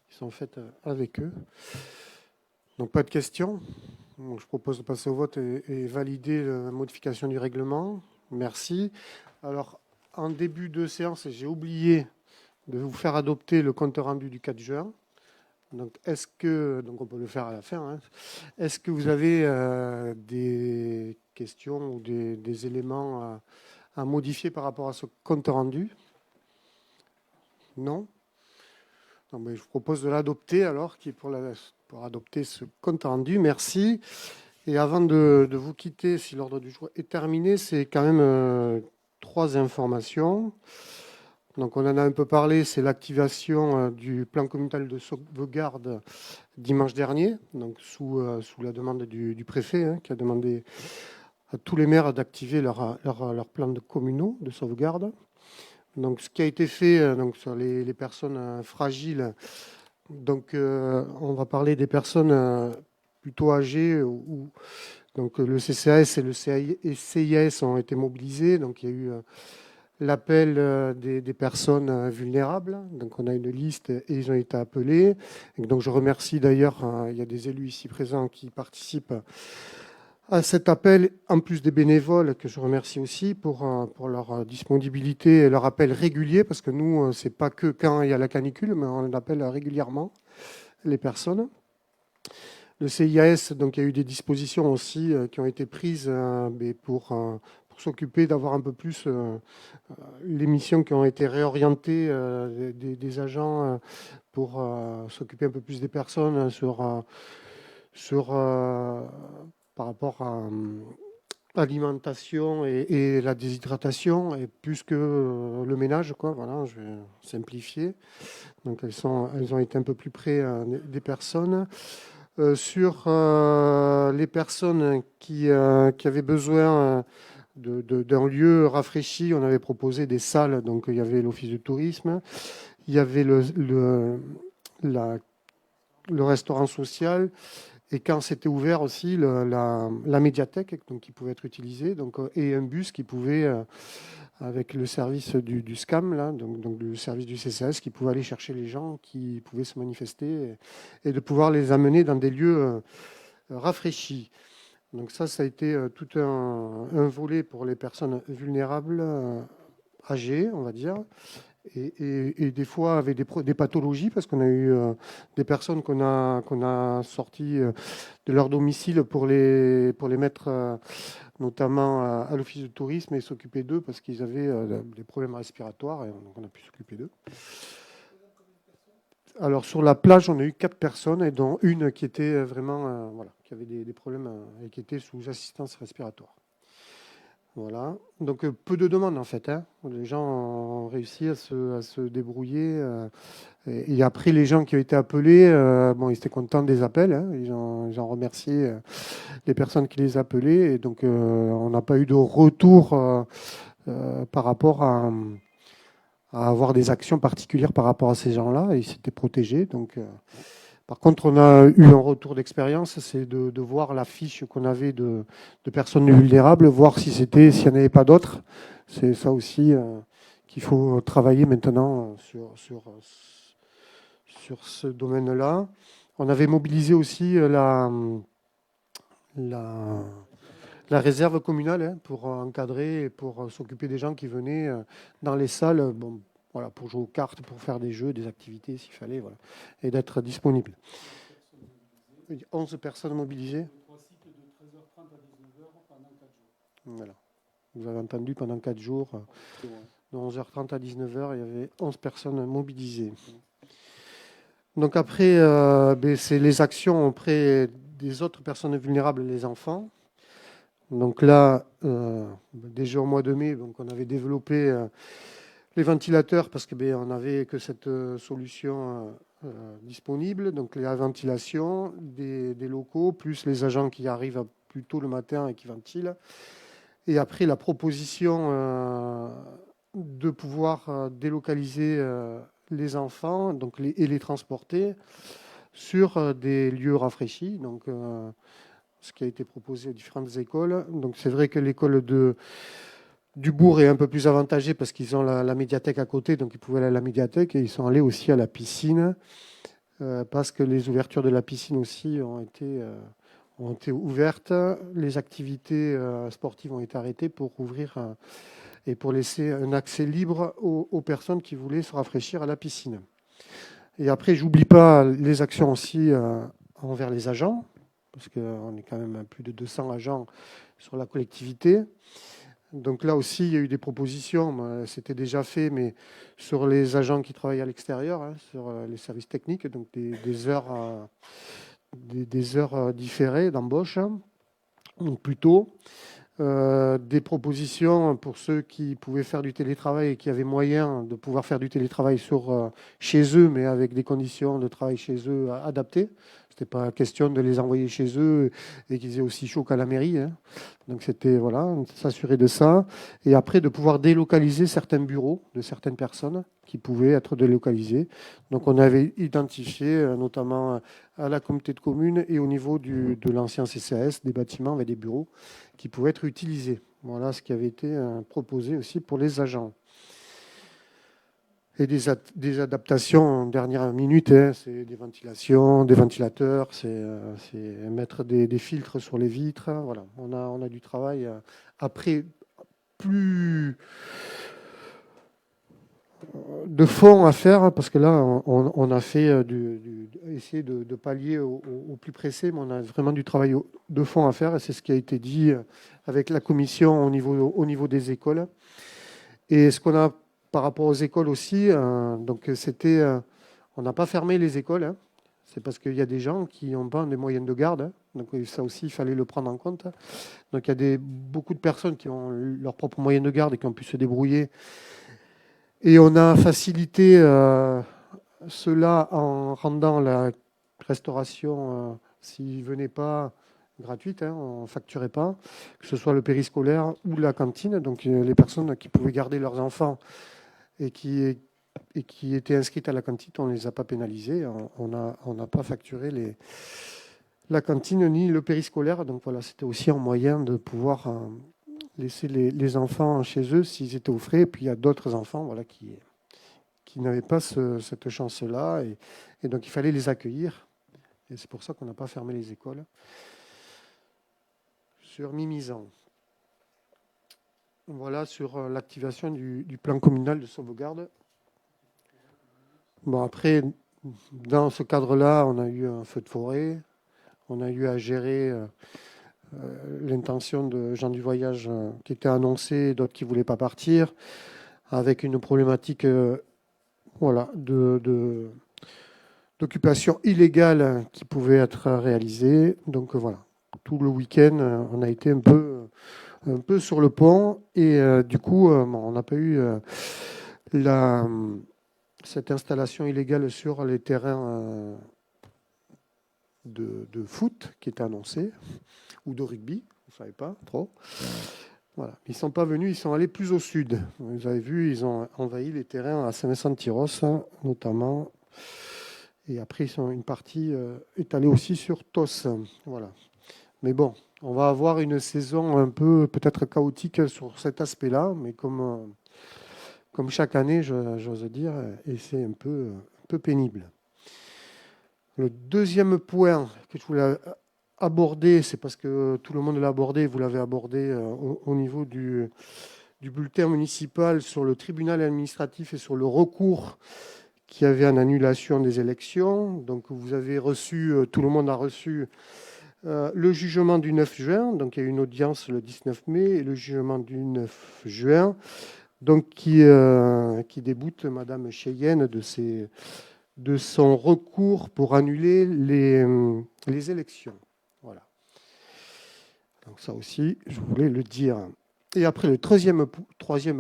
sont faites avec eux. Donc, pas de questions. Donc, je propose de passer au vote et valider la modification du règlement. Merci. Alors, en début de séance, j'ai oublié de vous faire adopter le compte rendu du 4 juin. Donc, on peut le faire à la fin. Hein. Est-ce que vous avez des questions ou des éléments à modifier par rapport à ce compte rendu? Non. Donc, je vous propose de l'adopter alors, qui est pour adopter ce compte rendu. Merci. Et avant de vous quitter, si l'ordre du jour est terminé, c'est quand même 3 informations. Donc, on en a un peu parlé, c'est l'activation du plan communal de sauvegarde dimanche dernier, donc sous la demande du préfet, qui a demandé à tous les maires d'activer leur plan de communaux de sauvegarde. Donc, ce qui a été fait donc, sur les personnes fragiles, donc on va parler des personnes plutôt âgées où donc le CCAS et le CIAS ont été mobilisés. Donc, il y a eu l'appel des personnes vulnérables. Donc, on a une liste et ils ont été appelés. Et donc, je remercie d'ailleurs, il y a des élus ici présents qui participent à cet appel, en plus des bénévoles que je remercie aussi pour leur disponibilité et leur appel régulier, parce que nous, c'est pas que quand il y a la canicule, mais on appelle régulièrement les personnes. Le CIAS, donc il y a eu des dispositions aussi qui ont été prises pour s'occuper d'avoir un peu plus les missions qui ont été réorientées des agents pour s'occuper un peu plus des personnes par rapport à l'alimentation et la déshydratation, et plus que le ménage, quoi. Voilà, je vais simplifier. Donc elles ont été un peu plus près des personnes. Sur les personnes qui avaient besoin d'un lieu rafraîchi, on avait proposé des salles. Donc il y avait l'office du tourisme, il y avait le restaurant social, et quand c'était ouvert aussi la médiathèque, donc qui pouvait être utilisée, donc et un bus qui pouvait avec le service du SCAM là, donc le service du CCAS, qui pouvait aller chercher les gens qui pouvaient se manifester et de pouvoir les amener dans des lieux rafraîchis. Donc ça a été tout un volet pour les personnes vulnérables, âgées, on va dire, et des fois avec des pathologies, parce qu'on a eu des personnes qu'on a sorties de leur domicile pour les mettre notamment à l'office de tourisme et s'occuper d'eux parce qu'ils avaient des problèmes respiratoires, et donc on a pu s'occuper d'eux. Alors sur la plage, on a eu 4 personnes, et dont une qui était vraiment qui avait des problèmes et qui était sous assistance respiratoire. Voilà, donc peu de demandes en fait. Les gens ont réussi à se débrouiller. Et après, les gens qui ont été appelés, ils étaient contents des appels. Ils ont remercié les personnes qui les appelaient. Et donc, on n'a pas eu de retour par rapport à avoir des actions particulières par rapport à ces gens-là. Ils s'étaient protégés. Donc, par contre, on a eu un retour d'expérience, c'est de voir la fiche qu'on avait de personnes vulnérables, voir s'il n'y en avait pas d'autres. C'est ça aussi qu'il faut travailler maintenant sur ce domaine-là. On avait mobilisé aussi la réserve communale pour encadrer et pour s'occuper des gens qui venaient dans les salles. Voilà, pour jouer aux cartes, pour faire des jeux, des activités s'il fallait, voilà, et d'être disponible. 11 personnes mobilisées. Voilà. Vous avez entendu, pendant 4 jours, de 11h30 à 19h, il y avait 11 personnes mobilisées. Donc après, c'est les actions auprès des autres personnes vulnérables, les enfants. Donc là, déjà au mois de mai, donc on avait développé Les ventilateurs, parce que on n'avait que cette solution disponible, donc la ventilation des locaux, plus les agents qui arrivent plus tôt le matin et qui ventilent. Et après, la proposition de pouvoir délocaliser les enfants et les transporter sur des lieux rafraîchis, donc ce qui a été proposé aux différentes écoles. Donc c'est vrai que l'école du Bourg est un peu plus avantagée parce qu'ils ont la médiathèque à côté, donc ils pouvaient aller à la médiathèque, et ils sont allés aussi à la piscine parce que les ouvertures de la piscine aussi ont été ouvertes. Les activités sportives ont été arrêtées pour ouvrir et pour laisser un accès libre aux personnes qui voulaient se rafraîchir à la piscine. Et après, j'oublie pas les actions aussi envers les agents, parce qu'on est quand même à plus de 200 agents sur la collectivité. Donc là aussi, il y a eu des propositions, c'était déjà fait, mais sur les agents qui travaillent à l'extérieur, sur les services techniques, donc des heures différées d'embauche, donc plutôt. Des propositions pour ceux qui pouvaient faire du télétravail et qui avaient moyen de pouvoir faire du télétravail chez eux, mais avec des conditions de travail chez eux adaptées. C'était pas question de les envoyer chez eux et qu'ils aient aussi chaud qu'à la mairie. Donc c'était s'assurer de ça. Et après de pouvoir délocaliser certains bureaux de certaines personnes qui pouvaient être délocalisés. Donc on avait identifié notamment à la communauté de communes et au niveau de l'ancien CCAS des bâtiments avec des bureaux qui pouvaient être utilisés. Voilà ce qui avait été proposé aussi pour les agents. Et des adaptations en dernière minute, c'est des ventilations, des ventilateurs, c'est mettre des filtres sur les vitres. Voilà, on a du travail. Après, plus de fond à faire, parce que là, on a fait essayer de pallier au plus pressé, mais on a vraiment du travail de fond à faire, et c'est ce qui a été dit avec la commission au niveau des écoles. Et ce qu'on a par rapport aux écoles aussi, donc c'était, on n'a pas fermé les écoles, c'est parce qu'il y a des gens qui n'ont pas des moyens de garde, donc ça aussi, il fallait le prendre en compte. Donc il y a beaucoup de personnes qui ont leurs propres moyens de garde et qui ont pu se débrouiller. Et on a facilité cela en rendant la restauration, s'ils ne venaient pas, gratuite, on ne facturait pas, que ce soit le périscolaire ou la cantine. Donc les personnes qui pouvaient garder leurs enfants et qui étaient inscrites à la cantine, on ne les a pas pénalisées. On n'a pas facturé la cantine ni le périscolaire. Donc voilà, c'était aussi un moyen de pouvoir laisser les enfants chez eux s'ils étaient aux frais. Et puis il y a d'autres enfants qui n'avaient pas cette chance-là. Et donc il fallait les accueillir. Et c'est pour ça qu'on n'a pas fermé les écoles. Sur Mimizan. Voilà, sur l'activation du plan communal de sauvegarde. Bon, après, dans ce cadre-là, on a eu un feu de forêt. On a eu à gérer l'intention de gens du voyage qui était annoncée, d'autres qui ne voulaient pas partir, avec une problématique d'occupation illégale qui pouvait être réalisée. Donc voilà, tout le week-end, on a été un peu sur le pont et du coup, on n'a pas eu cette installation illégale sur les terrains de foot qui était annoncé, ou de rugby, vous ne savez pas trop. Voilà. Ils ne sont pas venus, ils sont allés plus au sud. Vous avez vu, ils ont envahi les terrains à Saint-Vincent-de-Tyros, notamment. Et après, une partie est allée aussi sur Tos. Voilà. Mais bon, on va avoir une saison un peu peut-être chaotique sur cet aspect-là, mais comme chaque année, j'ose dire, et c'est un peu pénible. Le deuxième point que je voulais aborder, c'est parce que tout le monde l'a abordé, vous l'avez abordé au niveau du bulletin municipal sur le tribunal administratif et sur le recours qu'il y avait en annulation des élections. Donc vous avez reçu, tout le monde a reçu le jugement du 9 juin, donc il y a eu une audience le 19 mai, et le jugement du 9 juin, donc qui déboute Madame Cheyenne de son recours pour annuler les élections. Voilà. Donc ça aussi, je voulais le dire. Et après, le troisième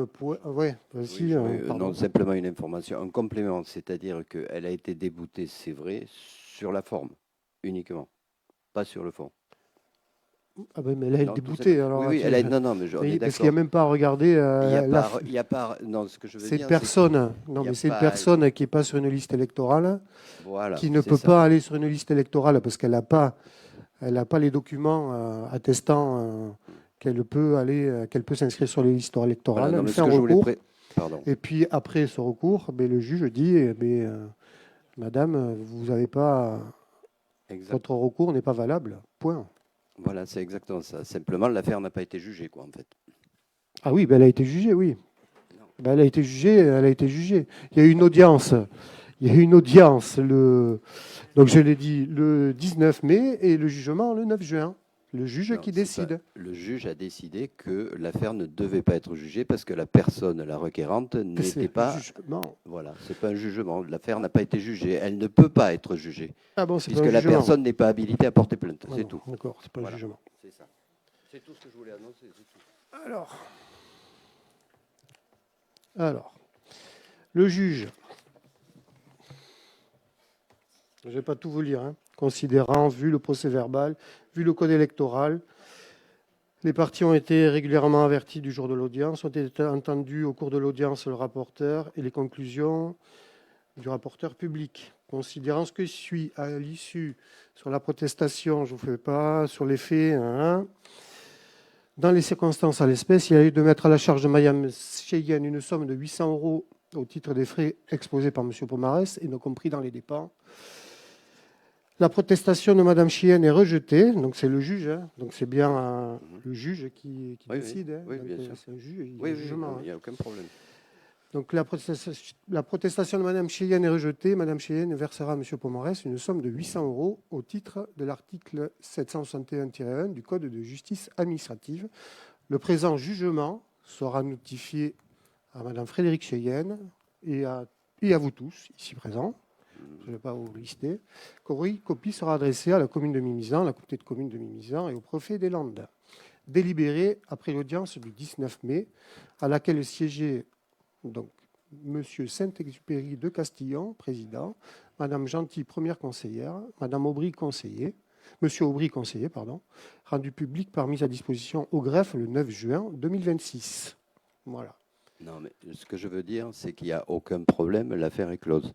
point, ouais, vas-y, pardon. Non, simplement une information, un complément, c'est-à-dire qu'elle a été déboutée, c'est vrai, sur la forme uniquement, pas sur le fond. Ah ben, mais elle est Non, tout déboutée. ça- Alors, oui, oui, tu- elle a, non, mais on est parce qu'il n'y a d'accord. même pas à regarder. Il y a pas, non, ce que je veux C'est dire, une personne. Non, il y a mais c'est une pas- personne qui n'est pas sur une liste électorale, voilà, qui ne c'est peut ça. pas aller sur une liste électorale parce qu'elle n'a pas, les documents attestant qu'elle peut s'inscrire sur les listes électorales. Voilà, non, Elle mais fait ce un que je voulais recours. Pardon. Et puis après ce recours, ben, le juge dit, Madame, vous n'avez pas, Exact. votre recours n'est pas valable. Point. Voilà, c'est exactement ça. Simplement, l'affaire n'a pas été jugée, quoi, en fait. Ah oui, ben, elle a été jugée, oui. Ben, elle a été jugée. Il y a eu une audience. Donc je l'ai dit, le 19 mai et le jugement le 9 juin. Le juge Non, qui c'est décide. le juge a décidé que l'affaire ne devait pas être jugée parce que la personne, la requérante, C'est n'était le pas. jugement. Voilà, c'est pas un jugement. L'affaire n'a pas été jugée. Elle ne peut pas être jugée Ah bon, c'est pas puisque un la jugement. personne n'est pas habilitée à porter plainte. Ah C'est non, tout. D'accord, c'est pas Voilà. un jugement. C'est ça. C'est tout ce que je voulais annoncer. C'est tout. Alors, le juge, je ne vais pas tout vous lire, hein. Considérant, vu le procès verbal, vu le code électoral, les parties ont été régulièrement averties du jour de l'audience, ont été entendues au cours de l'audience le rapporteur et les conclusions du rapporteur public. Considérant ce que suit à l'issue sur la protestation, je ne vous fais pas, sur les faits, hein. Dans les circonstances à l'espèce, il a eu de mettre à la charge de Mme Cheyenne une somme de 800 € au titre des frais exposés par M. Pomarès et non compris dans les dépenses. La protestation de Mme Cheyenne est rejetée, donc c'est le juge, hein. Donc c'est bien le juge qui Oui, décide. Hein. oui, Donc, bien sûr. c'est un juge, il y a Oui, un oui, jugement, il n'y a aucun problème. Donc la protestation de Mme Cheyenne est rejetée. Mme Cheyenne versera à M. Pomarès une somme de 800 € au titre de l'article 761-1 du Code de justice administrative. Le présent jugement sera notifié à Mme Frédérique Cheyenne et à vous tous, ici présents. Je ne vais pas vous lister. Copie sera adressée à la commune de Mimizan, la communauté de communes de Mimizan et au préfet des Landes. Délibéré après l'audience du 19 mai, à laquelle siégeaient donc M. Saint-Exupéry de Castillon, président, Mme Gentil, première conseillère, Mme Aubry, conseiller, M. Aubry, conseiller, pardon, rendu public par mise à disposition au greffe le 9 juin 2026. Voilà. Non, mais ce que je veux dire, c'est qu'il n'y a aucun problème, l'affaire est close.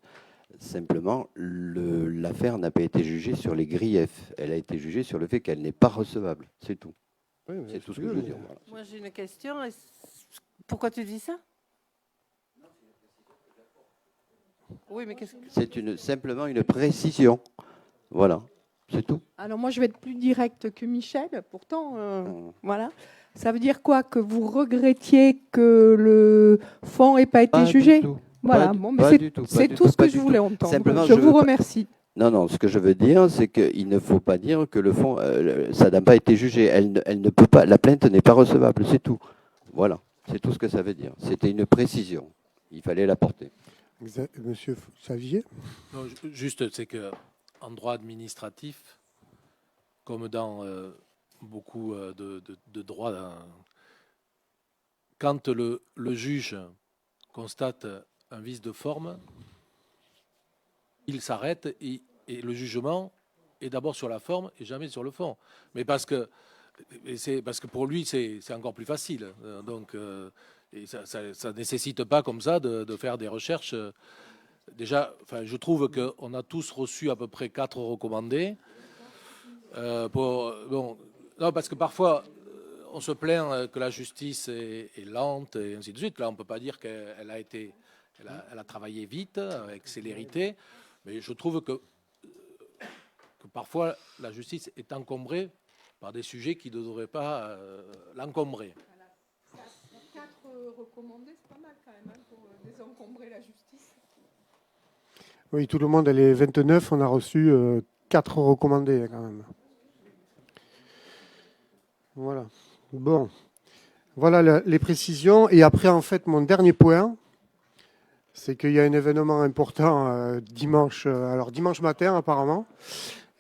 Simplement, l'affaire n'a pas été jugée sur les griefs. Elle a été jugée sur le fait qu'elle n'est pas recevable. C'est tout. Oui, C'est tout ce que je veux dire. Voilà. Moi, j'ai une question. Pourquoi tu dis ça? Oui, mais qu'est-ce que... C'est simplement une précision. Voilà, c'est tout. Alors moi, je vais être plus directe que Michel. Pourtant, voilà. Ça veut dire quoi? Que vous regrettiez que le fonds n'ait pas été Pas jugé? du tout. Voilà, Pas bon, du- mais pas c'est du tout, pas c'est du tout tout, ce pas que du je voulais tout. entendre. Simplement, je je vous veux pas- remercie. Non, ce que je veux dire, c'est qu'il ne faut pas dire que le fonds, ça n'a pas été jugé. Elle ne peut pas, la plainte n'est pas recevable, c'est tout. Voilà, c'est tout ce que ça veut dire. C'était une précision. Il fallait l'apporter. Monsieur Savier? Non, juste, c'est que en droit administratif, comme dans beaucoup de droits, quand le juge constate un vice de forme, il s'arrête et le jugement est d'abord sur la forme et jamais sur le fond. Mais parce que pour lui, c'est encore plus facile. Donc, et ça nécessite pas comme ça de faire des recherches. Déjà, enfin, je trouve qu'on a tous reçu à peu près 4 recommandés. Non, parce que parfois, on se plaint que la justice est lente et ainsi de suite. Là, on ne peut pas dire qu'elle a travaillé vite, avec célérité. Mais je trouve que parfois, la justice est encombrée par des sujets qui ne devraient pas l'encombrer. 4 recommandés, c'est pas mal quand même pour désencombrer la justice. Oui, tout le monde, elle est 29. On a reçu 4 recommandés quand même. Voilà. Bon. Voilà les précisions. Et après, en fait, mon dernier point, c'est qu'il y a un événement important dimanche matin apparemment.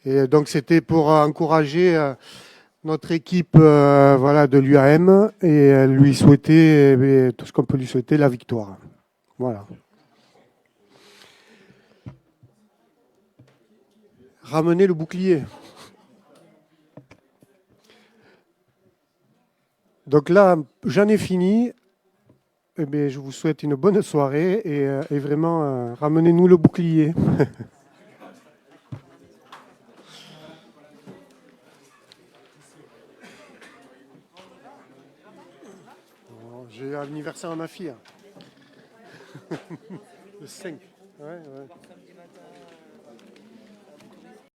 Et donc, c'était pour encourager notre équipe voilà, de l'UAM et lui souhaiter tout ce qu'on peut lui souhaiter, la victoire. Voilà. Ramener le bouclier. Donc là, j'en ai fini. Eh bien, je vous souhaite une bonne soirée et vraiment, ramenez-nous le bouclier. J'ai l'anniversaire à ma fille. Le 5. Ouais, ouais.